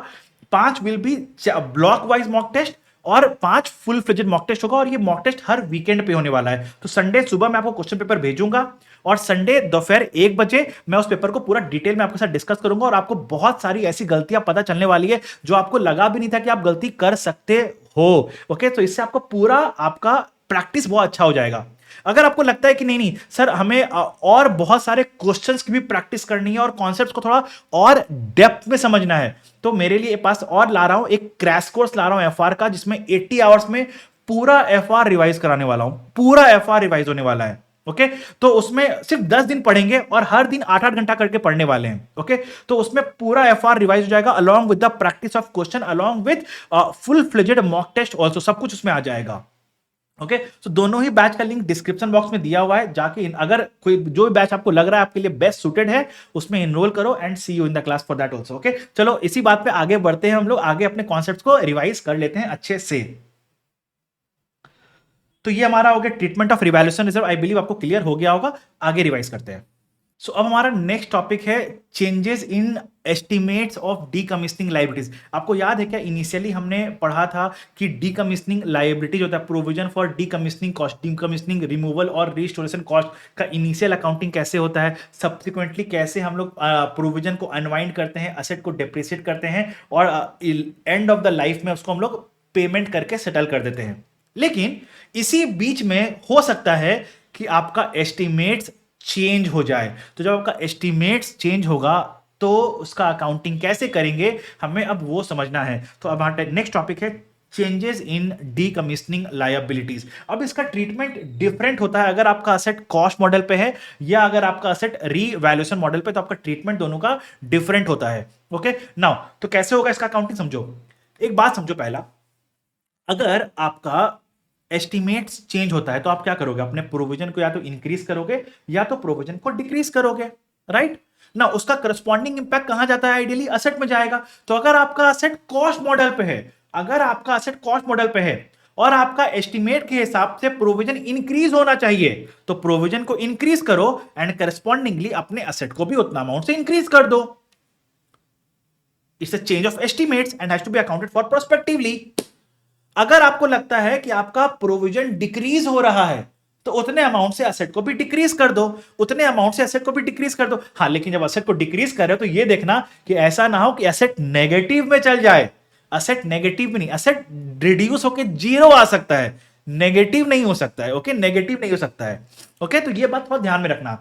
5 will be block wise mock test और 5 फुल फ्लेजेड मॉक टेस्ट होगा, और ये मॉक टेस्ट हर वीकेंड पे होने वाला है। तो संडे सुबह मैं आपको क्वेश्चन पेपर भेजूंगा, और संडे दोपहर 1 बजे मैं उस पेपर को पूरा डिटेल में आपके साथ डिस्कस करूंगा, और आपको बहुत सारी ऐसी गलतियां पता चलने वाली है जो आपको लगा भी नहीं था कि आप गलती कर सकते हो, ओके। तो इससे आपको पूरा आपका प्रैक्टिस बहुत अच्छा हो जाएगा। अगर आपको लगता है कि नहीं नहीं सर हमें और बहुत सारे क्वेश्चंस की भी प्रैक्टिस करनी है और कॉन्सेप्ट्स को थोड़ा और डेप्थ में समझना है, तो मेरे लिए पास और ला रहा हूं एक क्रैश कोर्स ला रहा हूं एफआर का, जिसमें 80 आवर्स में पूरा एफआर रिवाइज कराने वाला हूं, पूरा एफआर रिवाइज होने वाला है, ओके। तो उसमें सिर्फ 10 दिन पढ़ेंगे और हर दिन 8-8 घंटा करके पढ़ने वाले हैं, ओके। तो उसमें पूरा एफआर रिवाइज हो जाएगा along with the practice of question, along with full fledged mock test also, सब कुछ उसमें आ जाएगा, ओके। तो दोनों ही बैच का लिंक डिस्क्रिप्शन बॉक्स में दिया हुआ है, जाके अगर कोई जो भी बैच आपको लग रहा है आपके लिए बेस्ट सूटेड है, उसमें एनरोल करो and see you in the class for that also, okay. चलो इसी बात पे आगे बढ़ते हैं, हम लोग आगे अपने कॉन्सेप्ट्स को रिवाइज कर लेते हैं अच्छे से। तो ये हमारा हो गया treatment of revaluation reserve, I believe आपको क्लियर हो गया होगा। आगे रिवाइज करते हैं। सो अब हमारा नेक्स्ट टॉपिक है changes in estimates of decommissioning liabilities. आपको याद है क्या, इनिशियली हमने पढ़ा था कि डीकमिशनिंग लायबिलिटीज होता है provision for decommissioning cost, decommissioning removal और रिस्टोरेशन कॉस्ट का इनिशियल अकाउंटिंग कैसे होता है, सब्सिक्वेंटली कैसे हम लोग प्रोविजन को अनवाइंड करते हैं, असेट को डेप्रिसिएट करते हैं, और एंड ऑफ द लाइफ में उसको हम लोग पेमेंट करके सेटल कर देते हैं। लेकिन इसी बीच में हो सकता है कि आपका एस्टिमेट्स चेंज हो जाए, तो जब आपका एस्टिमेट्स चेंज होगा तो उसका अकाउंटिंग कैसे करेंगे, हमें अब वो समझना है। तो अब हमारा नेक्स्ट टॉपिक है चेंजेस इन डीकमिशनिंग लायबिलिटीज। अब इसका ट्रीटमेंट डिफरेंट होता है अगर आपका असेट कॉस्ट मॉडल पे है या अगर आपका असेट रीवैल्यूएशन मॉडल पे, तो आपका ट्रीटमेंट दोनों का डिफरेंट होता है, ओके। नाउ तो कैसे होगा इसका अकाउंटिंग, समझो एक बात समझो। पहला, अगर आपका एस्टिमेट्स चेंज होता है तो आप क्या करोगे, अपने प्रोविजन को या तो इंक्रीज करोगे या तो प्रोविजन को डिक्रीज करोगे, राइट ना। उसका करस्पॉन्डिंग इंपैक्ट कहां जाता है, आइडियली असेट में जाएगा। तो अगर आपका असेट कॉस्ट मॉडल पे है, अगर आपका असेट कॉस्ट मॉडल पे है और आपका एस्टिमेट के हिसाब से प्रोविजन इंक्रीज होना चाहिए, तो प्रोविजन को इंक्रीज करो एंड करस्पॉन्डिंगली अपने असेट को भी उतना अमाउंट से इंक्रीज कर दो। It's a change of estimates and has to be accounted for prospectively. अगर आपको लगता है कि आपका प्रोविजन डिक्रीज हो रहा है, तो उतने अमाउंट से असेट को भी डिक्रीज कर दो, उतने अमाउंट से असेट को भी डिक्रीज कर दो। हाँ, लेकिन जब असेट को डिक्रीज कर रहे हो तो ये देखना कि ऐसा ना हो कि असेट नेगेटिव में चल जाए। असेट नेगेटिव में नहीं, असेट रिड्यूस होकर जीरो आ सकता है, नेगेटिव नहीं हो सकता है, ओके। नेगेटिव नहीं हो सकता है, ओके। तो ये बात बहुत ध्यान में रखना।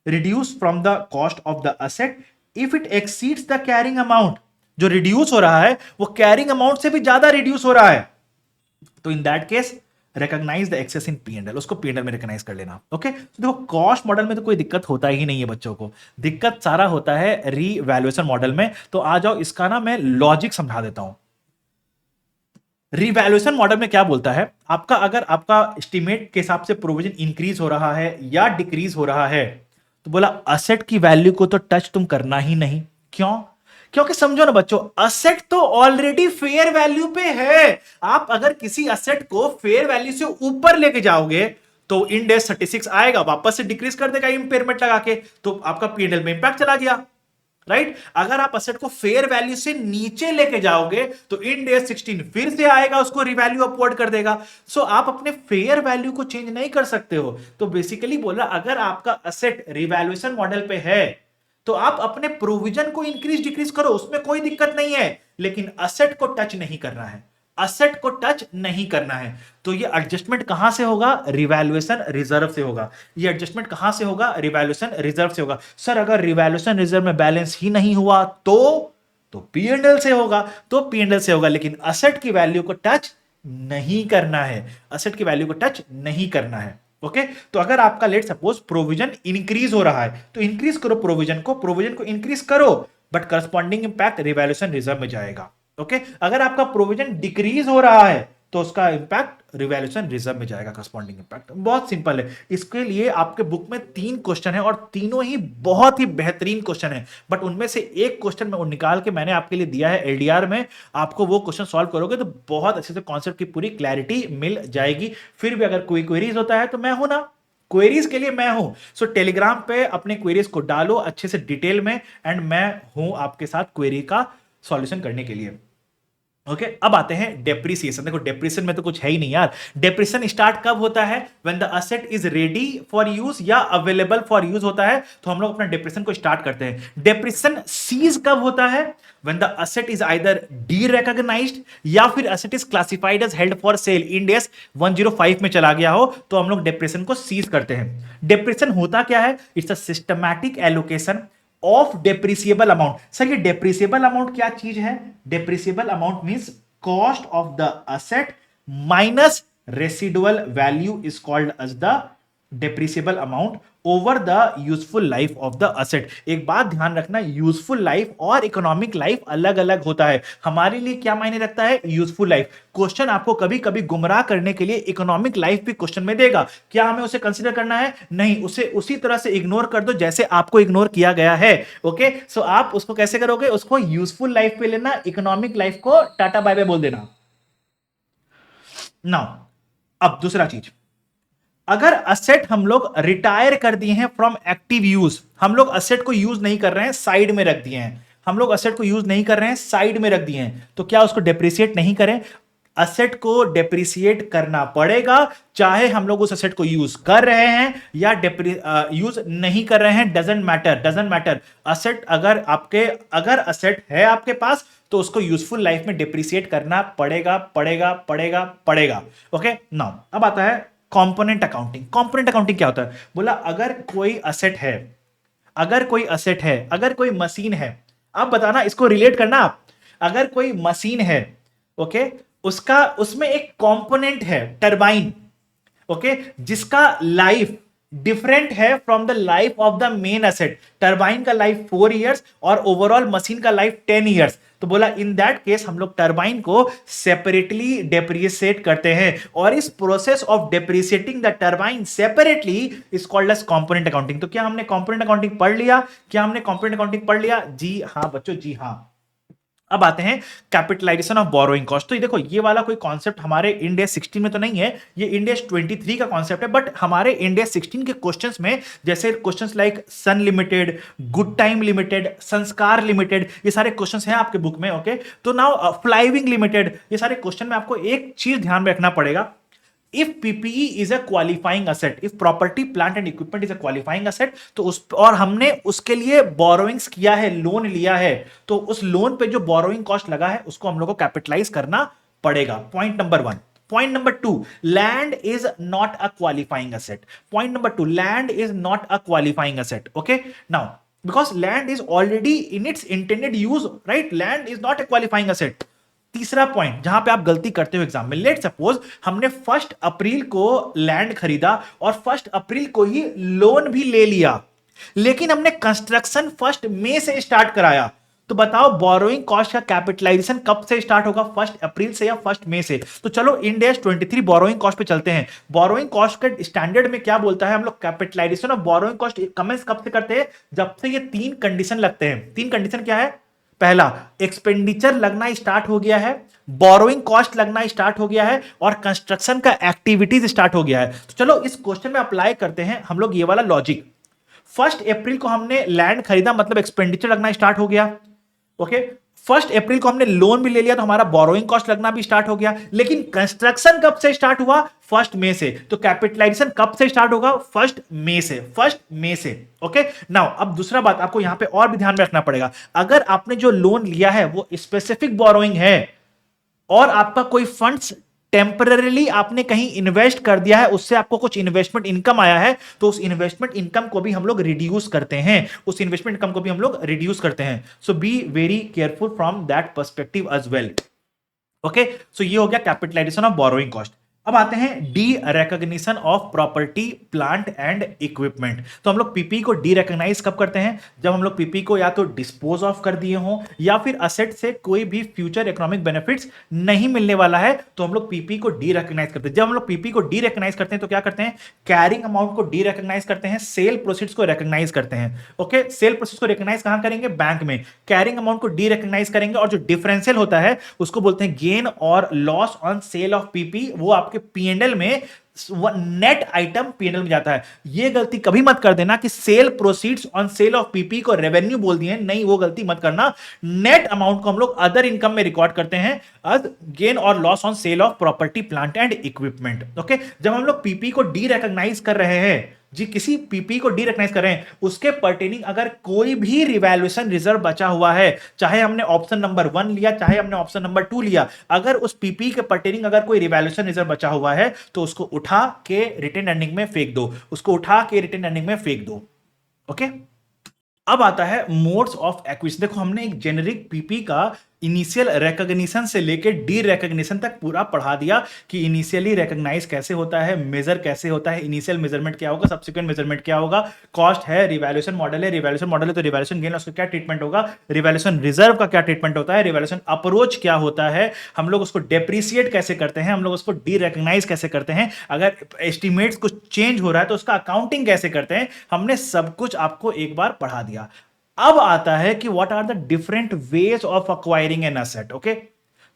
Reduce from the cost of the asset if it exceeds the carrying amount. जो रिड्यूस हो रहा है वो कैरिंग अमाउंट से भी ज्यादा रिड्यूस हो रहा है, तो in that case recognise the excess in PNL, उसको पीएनएल में रिकॉग्नाइज कर लेना, ओके। तो देखो कॉस्ट मॉडल में तो कोई दिक्कत होता ही नहीं है बच्चों को, दिक्कत सारा होता है रीवैल्यूएशन मॉडल में। तो आ जाओ इसका ना मैं लॉजिक समझा देता हूं। रिवैल्यूएशन मॉडल में क्या बोलता है, आपका अगर आपका एस्टिमेट के हिसाब से प्रोविजन इंक्रीज हो रहा है या डिक्रीज हो रहा है, तो बोला असेट की वैल्यू को तो टच तुम करना ही नहीं। क्यों? क्योंकि समझो ना बच्चों, असेट तो ऑलरेडी फेयर वैल्यू पे है। आप अगर किसी असेट को फेयर वैल्यू से ऊपर लेके जाओगे तो इंड एस 36 आएगा, वापस से डिक्रीज कर देगा इंपेयरमेंट लगा के, तो आपका पीएनएल में इंपैक्ट चला गया, राइट। अगर आप असेट को फेयर वैल्यू से नीचे लेके जाओगे तो इंड एस 16 फिर से आएगा, उसको रिवैल्यू अपवर्ड कर देगा। सो आप अपने फेयर वैल्यू को चेंज नहीं कर सकते हो। तो बेसिकली बोला, अगर आपका असेट रिवैल्यूएशन मॉडल पे है तो आप अपने प्रोविजन को इंक्रीज डिक्रीज करो, उसमें कोई दिक्कत नहीं है, लेकिन असेट को टच नहीं करना है, असेट को टच नहीं करना है। तो ये एडजस्टमेंट कहां से होगा? रिवैल्यूएशन रिजर्व से होगा। ये एडजस्टमेंट कहां से होगा? रिवैल्यूएशन रिजर्व से होगा। सर अगर रिवैल्यूएशन रिजर्व में बैलेंस ही नहीं हुआ तो पीएनएल से होगा, तो पीएनएल से होगा, लेकिन असेट की वैल्यू को टच नहीं करना है, असेट की वैल्यू को टच नहीं करना है। ओके तो अगर आपका लेट सपोज प्रोविजन इंक्रीज हो रहा है तो इंक्रीज करो प्रोविजन को इंक्रीज करो, but corresponding impact revaluation reserve में जाएगा। ओके अगर आपका प्रोविजन डिक्रीज हो रहा है तो उसका इंपैक्ट रिवैल्यूएशन रिजर्व में जाएगा, करस्पॉन्डिंग इंपैक्ट। बहुत सिंपल है। इसके लिए आपके बुक में 3 क्वेश्चन है और तीनों ही बहुत ही बेहतरीन क्वेश्चन है, बट उनमें से एक क्वेश्चन में निकाल के मैंने आपके लिए दिया है एलडीआर में। आपको वो क्वेश्चन सॉल्व करोगे तो बहुत अच्छे से कॉन्सेप्ट की पूरी क्लैरिटी मिल जाएगी। फिर भी अगर कोई क्वेरीज होता है तो मैं हूं ना, क्वेरीज के लिए मैं हूं। सो टेलीग्राम पे अपने क्वेरीज को डालो अच्छे से डिटेल में, एंड मैं हूं आपके साथ क्वेरी का सॉल्यूशन करने के लिए। ओके अब आते हैं डेप्रिसिएशन। देखो डेप्रिसिएशन में तो कुछ है ही नहीं यार। डेप्रिसिएशन स्टार्ट कब होता है? When the asset is ready for use या अवेलेबल फॉर यूज होता है, तो हम लोग अपना डेप्रिसिएशन को स्टार्ट करते हैं। डेप्रिसिएशन सीज कब होता है? When the asset is either derecognised या फिर asset is classified as held for sale, Ind AS 105 में चला गया हो, तो हम लोग डेप्रिसिएशन को सीज करते हैं। डेप्रिसिएशन होता क्या है? It's a systematic allocation of depreciable amount. Sir ये डेप्रिसिएबल अमाउंट क्या चीज है? Depreciable amount means cost of the asset minus residual value is called as the depreciable amount over the useful life of the asset. एक बात ध्यान रखना, यूजफुल लाइफ और इकोनॉमिक लाइफ अलग अलग होता है। हमारे लिए क्या मायने रखता है? Useful life. क्वेश्चन आपको कभी कभी गुमराह करने के लिए इकोनॉमिक लाइफ भी क्वेश्चन में देगा। क्या हमें उसे कंसीडर करना है? नहीं, उसे उसी तरह से इग्नोर कर दो जैसे आपको इग्नोर किया गया है। ओके सो आप उसको कैसे करोगे? उसको यूजफुल लाइफ पे लेना, इकोनॉमिक लाइफ को टाटा बाय बाय बोल देना। नाउ अब दूसरा चीज, अगर असेट हम लोग रिटायर कर दिए हैं फ्रॉम एक्टिव यूज, हम लोग असेट को यूज नहीं कर रहे हैं, साइड में रख दिए हैं, हम लोग असेट को यूज नहीं कर रहे हैं, साइड में रख दिए हैं, तो क्या उसको डेप्रिसिएट नहीं करें? असेट को डेप्रिसिएट करना पड़ेगा, चाहे हम लोग उस असेट को यूज कर रहे हैं या यूज नहीं कर रहे हैं, doesn't matter, doesn't matter. Asset अगर असेट है आपके पास तो उसको यूजफुल लाइफ में डेप्रिसिएट करना पड़ेगा पड़ेगा पड़ेगा पड़ेगा। ओके नाउ अब आता है कंपोनेंट अकाउंटिंग। कंपोनेंट अकाउंटिंग क्या होता है? बोला अगर कोई असेट है, अगर कोई मशीन है, आप बताना, इसको रिलेट करना आप। अगर कोई मशीन है, ओके, उसमें एक कंपोनेंट है टरबाइन, ओके, जिसका लाइफ डिफरेंट है from the life of the main asset. Turbine का लाइफ 4 इयर्स और ओवरऑल मशीन का लाइफ 10 इयर्स। तो बोला इन दैट केस हम लोग टरबाइन को सेपरेटली डेप्रिसिएट करते हैं, और इस process of depreciating the turbine separately is called as component accounting. तो क्या हमने कंपोनेंट अकाउंटिंग पढ़ लिया? क्या हमने कंपोनेंट अकाउंटिंग पढ़ लिया? जी हां बच्चों, जी हां। अब आते हैं कैपिटलाइजेशन ऑफ बोरोइंग कॉस्ट। तो ये देखो, ये वाला कोई कॉन्सेप्ट हमारे इंड एस 16 में तो नहीं है, ये इंड एस 23 का कॉन्सेप्ट है, बट हमारे इंड एस 16 के क्वेश्चंस में, जैसे क्वेश्चंस लाइक सन लिमिटेड, गुड टाइम लिमिटेड, संस्कार लिमिटेड, ये सारे क्वेश्चंस हैं आपके बुक में। ओके तो नाउ फ्लाईविंग लिमिटेड, ये सारे क्वेश्चन में आपको एक चीज ध्यान में रखना पड़ेगा। If PPE is a qualifying asset, if property, plant and equipment is a qualifying asset, तो और हमने उसके लिए बोरोइंग्स किया है, लोन लिया है, तो उस लोन पे जो बोरोइंग कॉस्ट लगा है उसको हम लोग को कैपिटलाइज करना पड़ेगा। Point number 1। Point number 2, land is not a qualifying asset. Point number 2, land is not a qualifying asset. Okay now because land is already in its intended use, right, land is not a qualifying asset. तीसरा पॉइंट जहां पे आप गलती करते हो एग्जाम में, लेट सपोज हमने 1 अप्रैल को लैंड खरीदा और 1 अप्रैल को ही लोन भी ले लिया, लेकिन हमने कंस्ट्रक्शन 1 मई से स्टार्ट कराया, तो बताओ बोरोइंग कॉस्ट का कैपिटलाइजेशन कब से स्टार्ट होगा, 1 अप्रैल से या 1 मई से? तो चलो इंड एस 23 बोरोइंग कॉस्ट पे चलते हैं। बोरोइंग कॉस्ट के स्टैंडर्ड में क्या बोलता है, हम लोग capitalisation of borrowing cost commence कब से करते हैं, जब से ये 3 कंडीशन लगते हैं। 3 कंडीशन क्या है? पहला, एक्सपेंडिचर लगना स्टार्ट हो गया है, बोरोइंग कॉस्ट लगना स्टार्ट हो गया है, और कंस्ट्रक्शन का एक्टिविटीज स्टार्ट हो गया है। तो चलो इस क्वेश्चन में अप्लाई करते हैं हम लोग ये वाला लॉजिक। 1 अप्रैल को हमने लैंड खरीदा, मतलब एक्सपेंडिचर लगना स्टार्ट हो गया। ओके, 1 अप्रैल को हमने लोन भी ले लिया, तो हमारा बोरोइंग कॉस्ट लगना भी स्टार्ट हो गया। लेकिन कंस्ट्रक्शन कब से स्टार्ट हुआ? 1 मई से। तो कैपिटलाइजेशन कब से स्टार्ट होगा? 1 मई से। 1 मई से। ओके, नाउ अब दूसरा बात आपको यहां पे और भी ध्यान में रखना पड़ेगा। अगर आपने जो लोन लिया है वो स्पेसिफिक बोरोइंग है और आपका कोई फंड्स टेम्पररीली आपने कहीं इन्वेस्ट कर दिया है, उससे आपको कुछ इन्वेस्टमेंट इनकम आया है, तो उस इन्वेस्टमेंट इनकम को भी हम लोग रिड्यूस करते हैं। उस इन्वेस्टमेंट इनकम को भी हम लोग रिड्यूस करते हैं। So be very careful from that perspective as well. Okay, so ये हो गया कैपिटलाइजेशन ऑफ बोरोइंग कॉस्ट। अब आते हैं D recognition of property plant and equipment. तो हम लोग पीपी को डी रिकॉग्नाइज कब करते हैं? जब हम लोग पीपी को या तो डिस्पोज ऑफ कर दिए हो या फिर असेट से कोई भी फ्यूचर इकोनॉमिक बेनिफिट्स नहीं मिलने वाला है, तो हम लोग पीपी को डी रिकॉग्नाइज करते हैं। जब हम लोग पीपी को डी रिकॉग्नाइज करते हैं तो क्या करते हैं? कैरिंग अमाउंट को डी रिकॉग्नाइज करते हैं, सेल प्रोसीड्स को रिकॉग्नाइज करते हैं। ओके, सेल प्रोसीड्स को रिकॉग्नाइज कहां करेंगे? बैंक में। कैरिंग अमाउंट को डी रिकॉग्नाइज करेंगे, और जो डिफरेंशियल होता है उसको बोलते हैं गेन और loss on sale of PP, वो आपके पीएनएल में नेट आइटम पीएनएल में जाता है। ये गलती कभी मत कर देना कि sale proceeds on sale of PP को रेवेन्यू बोल दिए, नहीं, वो गलती मत करना। नेट अमाउंट को हम लोग अदर इनकम में रिकॉर्ड करते हैं अज गेन और loss on sale of property plant and equipment. Okay, जब हम लोग पीपी को डी रिकॉग्नाइज कर रहे हैं जी, किसी पीपी को डी रिकॉग्नाइज कर रहे हैं, उसके पर्टेनिंग अगर कोई भी रिवैल्यूएशन रिजर्व बचा हुआ है, चाहे हमने ऑप्शन नंबर 1 लिया, चाहे हमने ऑप्शन नंबर 2 लिया, अगर उस पीपी के पर्टेनिंग अगर कोई रिवैल्यूएशन रिजर्व बचा हुआ है तो उसको उठा के रिटेन अर्निंग में फेंक दो, उसको उठा के रिटेन अर्निंग में फेंक दो। ओके, अब आता है मोड्स ऑफ एक्विजिशन। देखो हमने एक जेनेरिक पीपी का इनिशियल रिकॉग्निशन से लेकर डी रिकॉग्निशन तक पूरा पढ़ा दिया कि इनिशियली रिकॉग्नाइज कैसे होता है, मेजर कैसे होता है, इनिशियल मेजरमेंट क्या होगा, सब्सिक्वेंट मेजरमेंट क्या होगा, कॉस्ट है, रिवैल्यूएशन मॉडल है, रिवैल्यूएशन मॉडल है तो रिवैल्यूएशन गेन उसका क्या ट्रीटमेंट होगा, रिवैल्यूएशन रिजर्व का क्या ट्रीटमेंट होता है, रिवैल्यूएशन अप्रोच क्या होता है, हम लोग उसको डेप्रिसिएट कैसे करते हैं, हम लोग उसको डी रिकॉग्नाइज कैसे करते हैं, अगर एस्टिमेट्स कुछ चेंज हो रहा है तो उसका अकाउंटिंग कैसे करते हैं, हमने सब कुछ आपको एक बार पढ़ा दिया। अब आता है कि what are the different ways of acquiring an asset. Okay,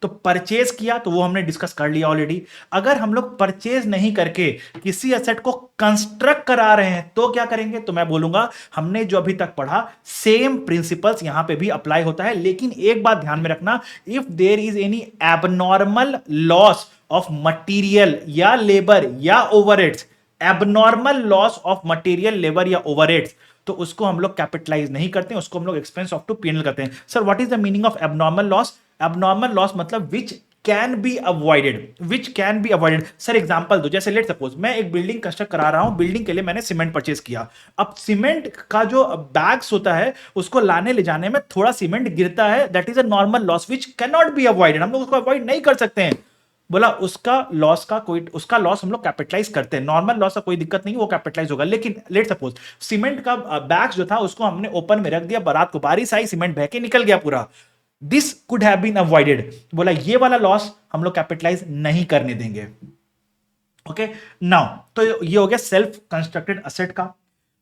तो परचेज किया तो वो हमने डिस्कस कर लिया ऑलरेडी। अगर हम लोग परचेज नहीं करके किसी एसेट को कंस्ट्रक्ट करा रहे हैं तो क्या करेंगे? तो मैं बोलूंगा हमने जो अभी तक पढ़ा सेम प्रिंसिपल्स यहां पे भी अप्लाई होता है। लेकिन एक बात ध्यान में रखना, if there is any abnormal loss of material या लेबर या overheads, abnormal loss of material, labour या ओवरहेड्स, तो उसको हम लोग कैपिटलाइज नहीं करते हैं, उसको हम लोग एक्सपेंस ऑफ टू पीएनएल करते हैं। Sir what is the meaning of abnormal loss? Abnormal loss मतलब which can be avoided, which can be avoided. Sir example दो, जैसे लेट सपोज मैं एक बिल्डिंग कंस्ट्रक्ट करा रहा हूं, बिल्डिंग के लिए मैंने सीमेंट परचेज किया। अब सीमेंट का जो बैग्स होता है उसको लाने ले जाने में थोड़ा सीमेंट गिरता है, that is a normal loss which can not be avoided, हम लोग उसको अवॉइड नहीं कर सकते हैं। बोला उसका लॉस हम लोग कैपिटलाइज करते हैं, नॉर्मल लॉस का कोई दिक्कत नहीं, वो कैपिटलाइज होगा। लेकिन लेट सपोज सीमेंट का बैग जो था उसको हमने ओपन में रख दिया, बारात को बारिश आई, सीमेंट बह के निकल गया पूरा, this could have been avoided. बोला ये वाला लॉस हम लोग कैपिटलाइज नहीं करने देंगे। ओके, नाउ तो ये हो गया सेल्फ कंस्ट्रक्टेड असेट का।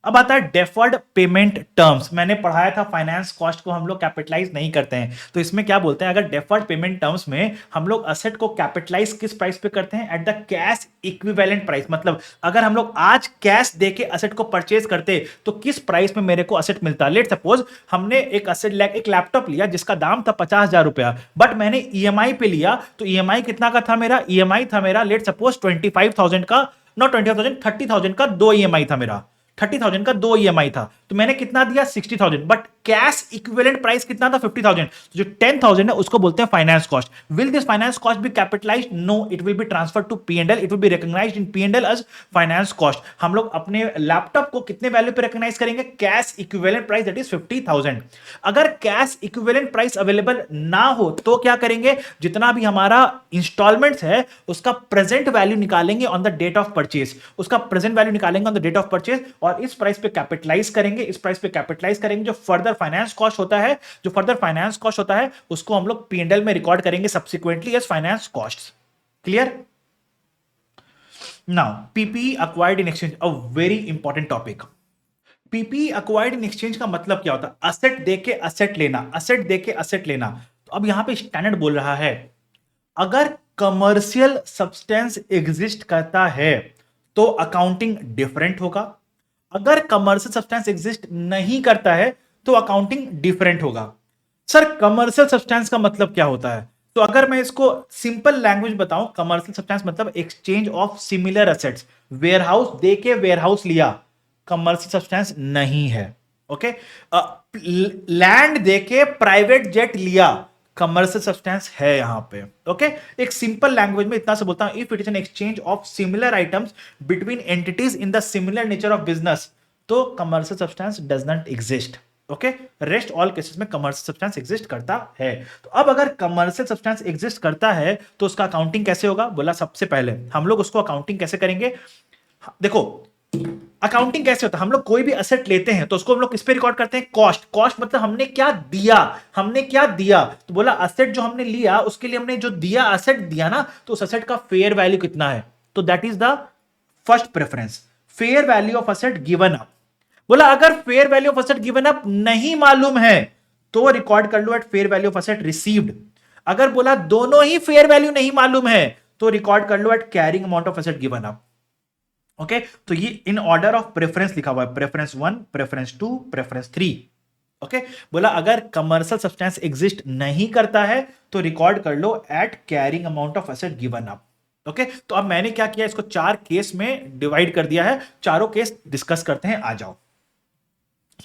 अब आता है डेफर्ड पेमेंट टर्म्स। मैंने पढ़ाया था फाइनेंस कॉस्ट को हम लोग कैपिटलाइज नहीं करते हैं, तो इसमें क्या बोलते हैं, अगर डेफर्ड पेमेंट टर्म्स में हम लोग असेट को कैपिटलाइज किस प्राइस पे करते हैं? At the cash equivalent price. मतलब अगर हम लोग आज कैश देके असेट को परचेज करते तो किस प्राइस में मेरे को असेट मिलता। लेट सपोज हमने एक असेट एक लैपटॉप लिया जिसका दाम था 50,000 रुपया, बट मैंने ईएमआई पे लिया, तो ईएमआई कितना का था मेरा? ईएमआई था मेरा लेट सपोज 25,000 का, नॉट 20,000, 30,000 का 2 ईएमआई था मेरा, 30,000 का 2 ईएमआई था, तो मैंने कितना दिया? 60,000, बट कैश इक्विवेलेंट प्राइस कितना था? 50,000। तो जो 10,000 है उसको बोलते हैं finance cost. Will this finance cost be capitalised? No, it will be transfer to PNL, it will be recognised in PNL as finance cost. हम लोग अपने लैपटॉप को कितने वैल्यू पे रिकॉग्नाइज करेंगे? Cash equivalent price, that is 50,000। अगर कैश इक्विवेलेंट प्राइस अवेलेबल ना हो तो क्या करेंगे? जितना भी हमारा इंस्टॉलमेंट्स है उसका प्रेजेंट वैल्यू निकालेंगे on the date of purchase, उसका प्रेजेंट वैल्यू निकालेंगे on the date of purchase, और इस प्राइस पे कैपिटलाइज करेंगे, इस प्राइस पे कैपिटलाइज करेंगे। जो फर्दर फाइनेंस कॉस्ट होता है, जो फर्दर फाइनेंस कॉस्ट होता है उसको हम लोग P&L में रिकॉर्ड करेंगे subsequently as finance cost. Clear? Now PPE acquired in exchange, a very important topic. PPE acquired in exchange का मतलब क्या होता है? असेट देके असेट लेना, असेट देके असेट लेना। तो अब यहां पे स्टैंडर्ड बोल रहा है अगर कमर्शियल सब्सटेंस एग्जिस्ट करता है तो अकाउंटिंग डिफरेंट होगा, अगर कमर्शियल सब्सटेंस एग्जिस्ट नहीं करता है तो अकाउंटिंग डिफरेंट होगा। सर कमर्शियल सब्सटेंस का मतलब क्या होता है? तो अगर मैं इसको सिंपल लैंग्वेज बताऊं, कमर्शियल सब्सटेंस मतलब exchange of similar assets. Warehouse देके वेयरहाउस लिया, कमर्शियल सब्सटेंस नहीं है। ओके, लैंड देके प्राइवेट जेट लिया, कमर्शियल सब्सटेंस है यहां पे। ओके, एक सिंपल लैंग्वेज में इतना से बोलता हूं, if it is an exchange of similar items between entities in the similar nature of business, तो commercial substance does not exist. Okay, rest all cases में कमर्शियल सब्सटेंस एग्जिस्ट करता है। तो अब अगर कमर्शियल सब्सटेंस एग्जिस्ट करता है तो उसका अकाउंटिंग कैसे होगा? बोला सबसे पहले हम लोग उसको अकाउंटिंग कैसे करेंगे? देखो अकाउंटिंग कैसे होता है, हम लोग कोई भी एसेट लेते हैं तो उसको हम लोग किस पे रिकॉर्ड करते हैं? कॉस्ट। कॉस्ट मतलब हमने क्या दिया, हमने क्या दिया। तो बोला एसेट जो हमने लिया उसके लिए हमने जो दिया, एसेट दिया ना, तो उस एसेट का फेयर वैल्यू कितना है, तो that is the first preference, fair value of asset given up. बोला अगर fair value of asset given up नहीं मालूम है तो रिकॉर्ड कर लो at fair value of asset received. अगर बोला दोनों ही फेयर वैल्यू नहीं मालूम है तो रिकॉर्ड कर लो at carrying amount of asset given up. Okay, तो ये इन ऑर्डर ऑफ प्रेफरेंस लिखा हुआ है, प्रेफरेंस 1, प्रेफरेंस 2, प्रेफरेंस 3। ओके, बोला अगर कमर्शियल सब्सटेंस एग्जिस्ट नहीं करता है तो रिकॉर्ड कर लो at carrying amount of asset given up. Okay, तो अब मैंने क्या किया, इसको 4 केस में डिवाइड कर दिया है, चारों केस डिस्कस करते हैं, आ जाओ।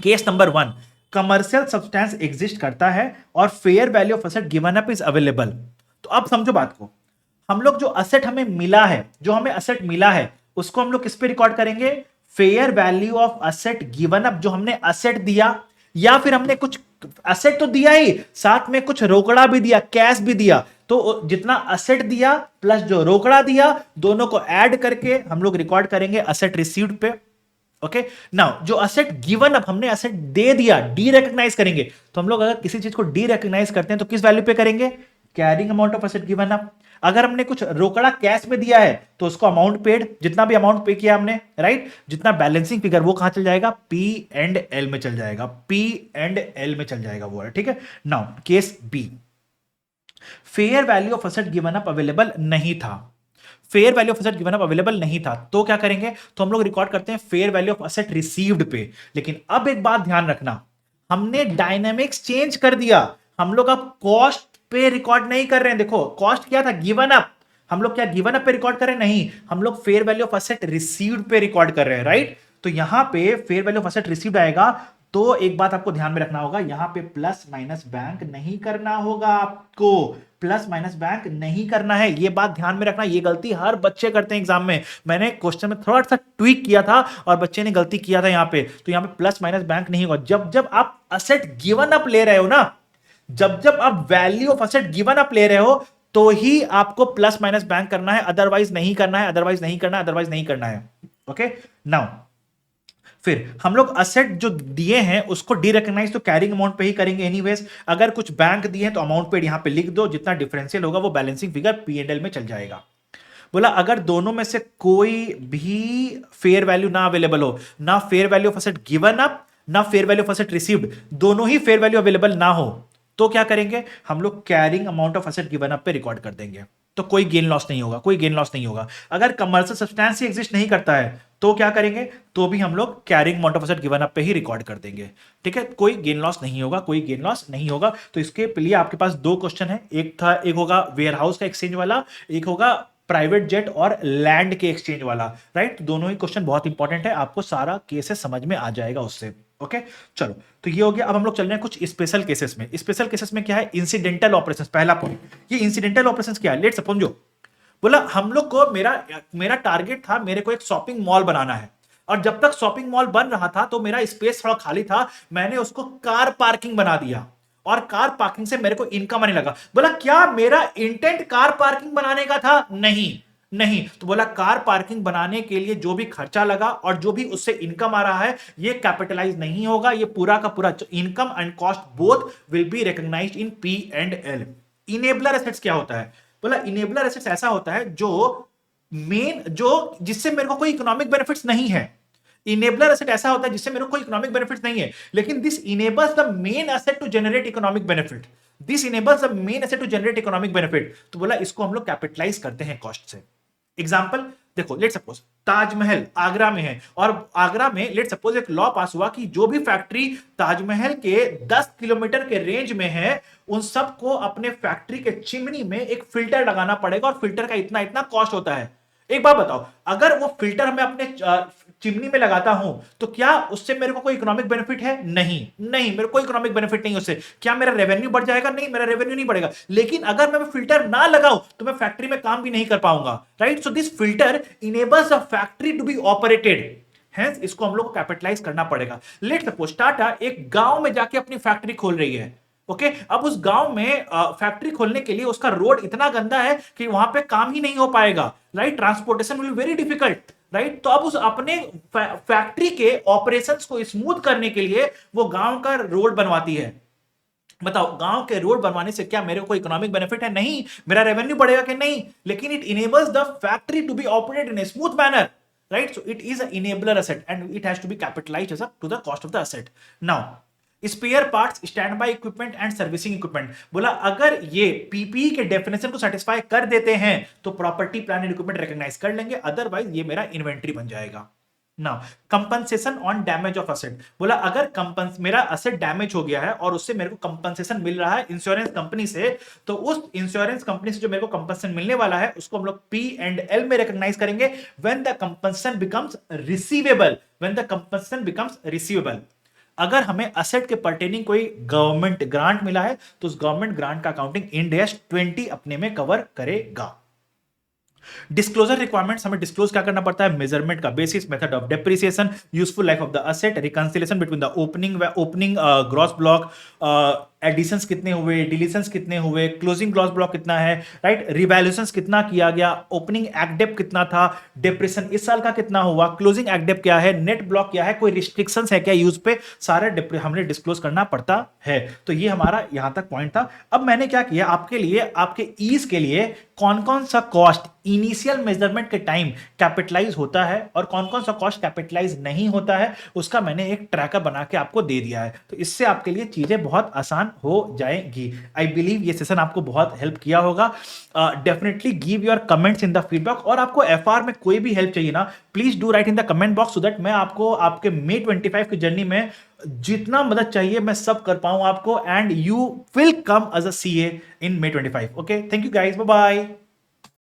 Case number 1, commercial substance exist करता है और fair value of asset given up is available. तो अब समझो बात को, हम लोग जो एसेट हमें मिला है, जो हमें एसेट मिला है उसको हम लोग किस पे रिकॉर्ड करेंगे? Fair value of asset given up. जो हमने एसेट दिया या फिर हमने कुछ एसेट तो दिया ही, साथ में कुछ रोकड़ा भी दिया, कैश भी दिया, तो जितना एसेट दिया प्लस जो रोकड़ा दिया दोनों को ऐड करके हम लोग रिकॉर्ड करेंगे एसेट रिसीव्ड पे। ओके, नाउ जो एसेट गिवन अप, हमने एसेट दे दिया, डी रिकॉग्नाइज करेंगे। तो हम लोग अगर किसी चीज को डी रिकॉग्नाइज करते हैं तो किस वैल्यू पे करेंगे? Carrying amount of asset given up. अगर हमने कुछ रोकड़ा कैश में दिया है तो उसको अमाउंट पेड, जितना भी अमाउंट पे किया हमने, राइट, जितना बैलेंसिंग फिगर वो कहां चल जाएगा? पी एंड एल में चल जाएगा, पी एंड एल में चल जाएगा वो, ठीक है। Now case B, fair value of asset given up available नहीं था, fair value of asset given up available नहीं था, तो क्या करेंगे? तो हम लोग रिकॉर्ड करते हैं fair value of asset received पे। लेकिन अब एक बात ध्यान रखना, हमने डायनेमिक्स चेंज कर दिया, हम लोग अब कॉस्ट पे रिकॉर्ड नहीं कर रहे हैं। देखो कॉस्ट क्या था? Given up. हम लोग क्या गिवन अप पे रिकॉर्ड कर रहे हैं? नहीं, हम लोग fair value of asset received पे रिकॉर्ड कर रहे हैं, राइट। तो यहां पे fair value of asset received आएगा, तो एक बात आपको ध्यान में रखना होगा, यहां पे प्लस माइनस बैंक नहीं करना होगा आपको, प्लस माइनस बैंक नहीं करना है, ये बात ध्यान में रखना। ये गलती हर बच्चे करते हैं एग्जाम में, मैंने क्वेश्चन में थोड़ा सा ट्वीक किया था और बच्चे ने गलती किया था यहां पे। तो यहां पे प्लस माइनस बैंक नहीं होगा। जब जब आप एसेट गिवन अप ले रहे हो ना, जब जब आप value of asset given up ले रहे हो तो ही आपको प्लस माइनस बैंक करना है, अदरवाइज नहीं करना है, अदरवाइज नहीं करना है, अदरवाइज नहीं करना है। ओके, नाउ फिर हम लोग असेट जो दिए हैं उसको डी रिकॉग्नाइज तो कैरिंग अमाउंट पे ही करेंगे एनीवेज। अगर कुछ बैंक दिए हैं तो अमाउंट पे यहां पे लिख दो, जितना डिफरेंशियल होगा वो balancing figure P and L में चल जाएगा। बोला अगर दोनों में से कोई भी फेयर वैल्यू ना अवेलेबल हो, ना fair value of asset given up ना fair value of asset received, दोनों ही फेयर वैल्यू अवेलेबल ना हो, तो क्या करेंगे? हम लोग carrying amount of asset given up पे रिकॉर्ड कर देंगे, तो कोई गेन लॉस नहीं होगा, कोई गेन लॉस नहीं होगा। अगर कमर्शियल सब्सटेंस ही एग्जिस्ट नहीं करता है तो क्या करेंगे? तो भी हम लोग carrying amount of asset given up पे ही रिकॉर्ड कर देंगे, ठीक है। कोई गेन लॉस नहीं होगा, कोई गेन लॉस नहीं होगा। तो इसके लिए आपके पास 2 क्वेश्चन है, एक होगा वेयर हाउस का एक्सचेंज वाला, एक होगा प्राइवेट जेट और लैंड के एक्सचेंज वाला, राइट। दोनों ही क्वेश्चन बहुत इंपॉर्टेंट है, आपको सारा केसेस समझ में आ जाएगा उससे। ओके, चलो तो ये हो गया। अब हम लोग चल रहे हैं कुछ स्पेशल केसेस में। स्पेशल केसेस में क्या है? Incidental operations. पहला पॉइंट, ये इंसिडेंटल ऑपरेशंस क्या है? लेट्स समझो, बोला हम लोग को मेरा टारगेट था, मेरे को एक शॉपिंग मॉल बनाना है, और जब तक शॉपिंग मॉल बन रहा था तो मेरा स्पेस थोड़ा खाली था, मैंने उसको कार पार्किंग बना दिया, और कार पार्किंग से मेरे को इनकम आने लगा। बोला क्या मेरा इंटेंट कार पार्किंग बनाने का था? नहीं, नहीं। तो बोला कार पार्किंग बनाने के लिए जो भी खर्चा लगा और जो भी उससे इनकम आ रहा है ये कैपिटलाइज नहीं होगा, ये पूरा का पूरा income and cost both will be recognised in P and L. Enabler assets क्या होता है? बोला इनेबलर एसेट्स ऐसा होता है जो मेन जो जिससे मेरे को कोई इकोनॉमिक बेनिफिट्स नहीं है। इनेबलर एसेट ऐसा होता है जिससे मेरे को कोई इकोनॉमिक बेनिफिट्स नहीं है, लेकिन this enables the main asset to generate economic benefit. This enables the main asset to generate economic benefit. तो बोला इसको हम लोग कैपिटलाइज करते हैं कॉस्ट से। एग्जांपल देखो, लेट सपोज ताजमहल आगरा में है और आगरा में लेट सपोज एक लॉ पास हुआ कि जो भी फैक्ट्री ताजमहल के 10 किलोमीटर के रेंज में है उन सबको अपने फैक्ट्री के चिमनी में एक फिल्टर लगाना पड़ेगा और फिल्टर का इतना इतना कॉस्ट होता है। एक बात बताओ, अगर वो फिल्टर मैं अपने चिमनी में लगाता हूं तो क्या उससे मेरे को कोई इकोनॉमिक बेनिफिट है? नहीं, नहीं, मेरे को कोई इकोनॉमिक बेनिफिट नहीं उससे। क्या मेरा रेवेन्यू बढ़ जाएगा? नहीं, मेरा रेवेन्यू नहीं बढ़ेगा। लेकिन अगर मैं फिल्टर ना लगाऊं तो मैं फैक्ट्री में काम भी नहीं कर पाऊंगा, right? So this filter enables a factory to be operated, hence इसको हम लोग को कैपिटलाइज करना पड़ेगा। लेट सपोज टाटा एक गांव में जाके अपनी फैक्ट्री खोल रही है, ओके अब उस गांव में फैक्ट्री खोलने के लिए उसका रोड इतना गंदा है कि वहां पे काम ही नहीं हो पाएगा, right? Transportation will very difficult, right? तो अब उस अपने फैक्ट्री के ऑपरेशंस को स्मूथ करने के लिए वो गांव का रोड बनवाती है। बताओ, गांव के रोड बनवाने से क्या मेरे को इकोनॉमिक बेनिफिट है? नहीं। मेरा रेवेन्यू बढ़ेगा कि नहीं? लेकिन it enables the factory to be operated in a smooth manner, right? So it is an enabler asset and it has to be capitalized as a to the cost of the asset. Now, spare parts, standby equipment and servicing equipment. बोला अगर ये पीपीई के डेफिनेशन को सेटिस्फाई कर देते हैं तो property plant and equipment recognise कर लेंगे, अदरवाइज ये मेरा इन्वेंट्री बन जाएगा। Now compensation on damage of asset. बोला अगर मेरा असेट डैमेज हो गया है और उससे मेरे को कंपनसेशन मिल रहा है इंश्योरेंस कंपनी से, तो उस इंश्योरेंस कंपनी से जो मेरे को कंपनसेशन मिलने वाला है उसको हम लोग पी एंड एल में रिकॉग्नाइज करेंगे when the compensation becomes receivable, when the compensation becomes receivable. अगर हमें असेट के पर्टेनिंग कोई गवर्नमेंट ग्रांट मिला है तो उस गवर्नमेंट ग्रांट का अकाउंटिंग इंड एस 20 अपने में कवर करेगा। डिस्क्लोजर रिक्वायरमेंट्स, हमें डिस्क्लोज क्या करना पड़ता है? मेजरमेंट का basis, method of depreciation, useful life of the asset, reconciliation between the opening gross block, additions कितने हुए, डिलीशंस कितने हुए, क्लोजिंग ग्रॉस ब्लॉक कितना है, राइट? रिवैल्यूएशंस कितना किया गया, ओपनिंग एक्डेप कितना था, डेप्रिसिएशन इस साल का कितना हुआ, क्लोजिंग एक्डेप क्या है, नेट ब्लॉक क्या है, कोई रिस्ट्रिक्शंस है क्या यूज पे, सारे हमने डिस्क्लोज करना पड़ता है। तो ये हमारा यहां तक पॉइंट था। अब मैंने क्या किया आपके लिए, आपके ईज के लिए कौन कौन सा कॉस्ट इनिशियल मेजरमेंट के टाइम कैपिटलाइज होता है और कौन कौन सा कॉस्ट कैपिटलाइज नहीं होता है उसका मैंने एक ट्रैकर बना के आपको दे दिया है। तो इससे आपके लिए चीजें बहुत आसान हो जाएगी। आई बिलीव ये सेशन आपको बहुत हेल्प किया होगा। Definitely give your comments in the feedback, और आपको एफआर में कोई भी हेल्प चाहिए ना, please do right in the comment box, so that मैं आपको आपके मे 25 की जर्नी में जितना मदद चाहिए मैं सब कर पाऊं आपको, and you will come as a CA in May 25। Okay, thank you guys, bye bye.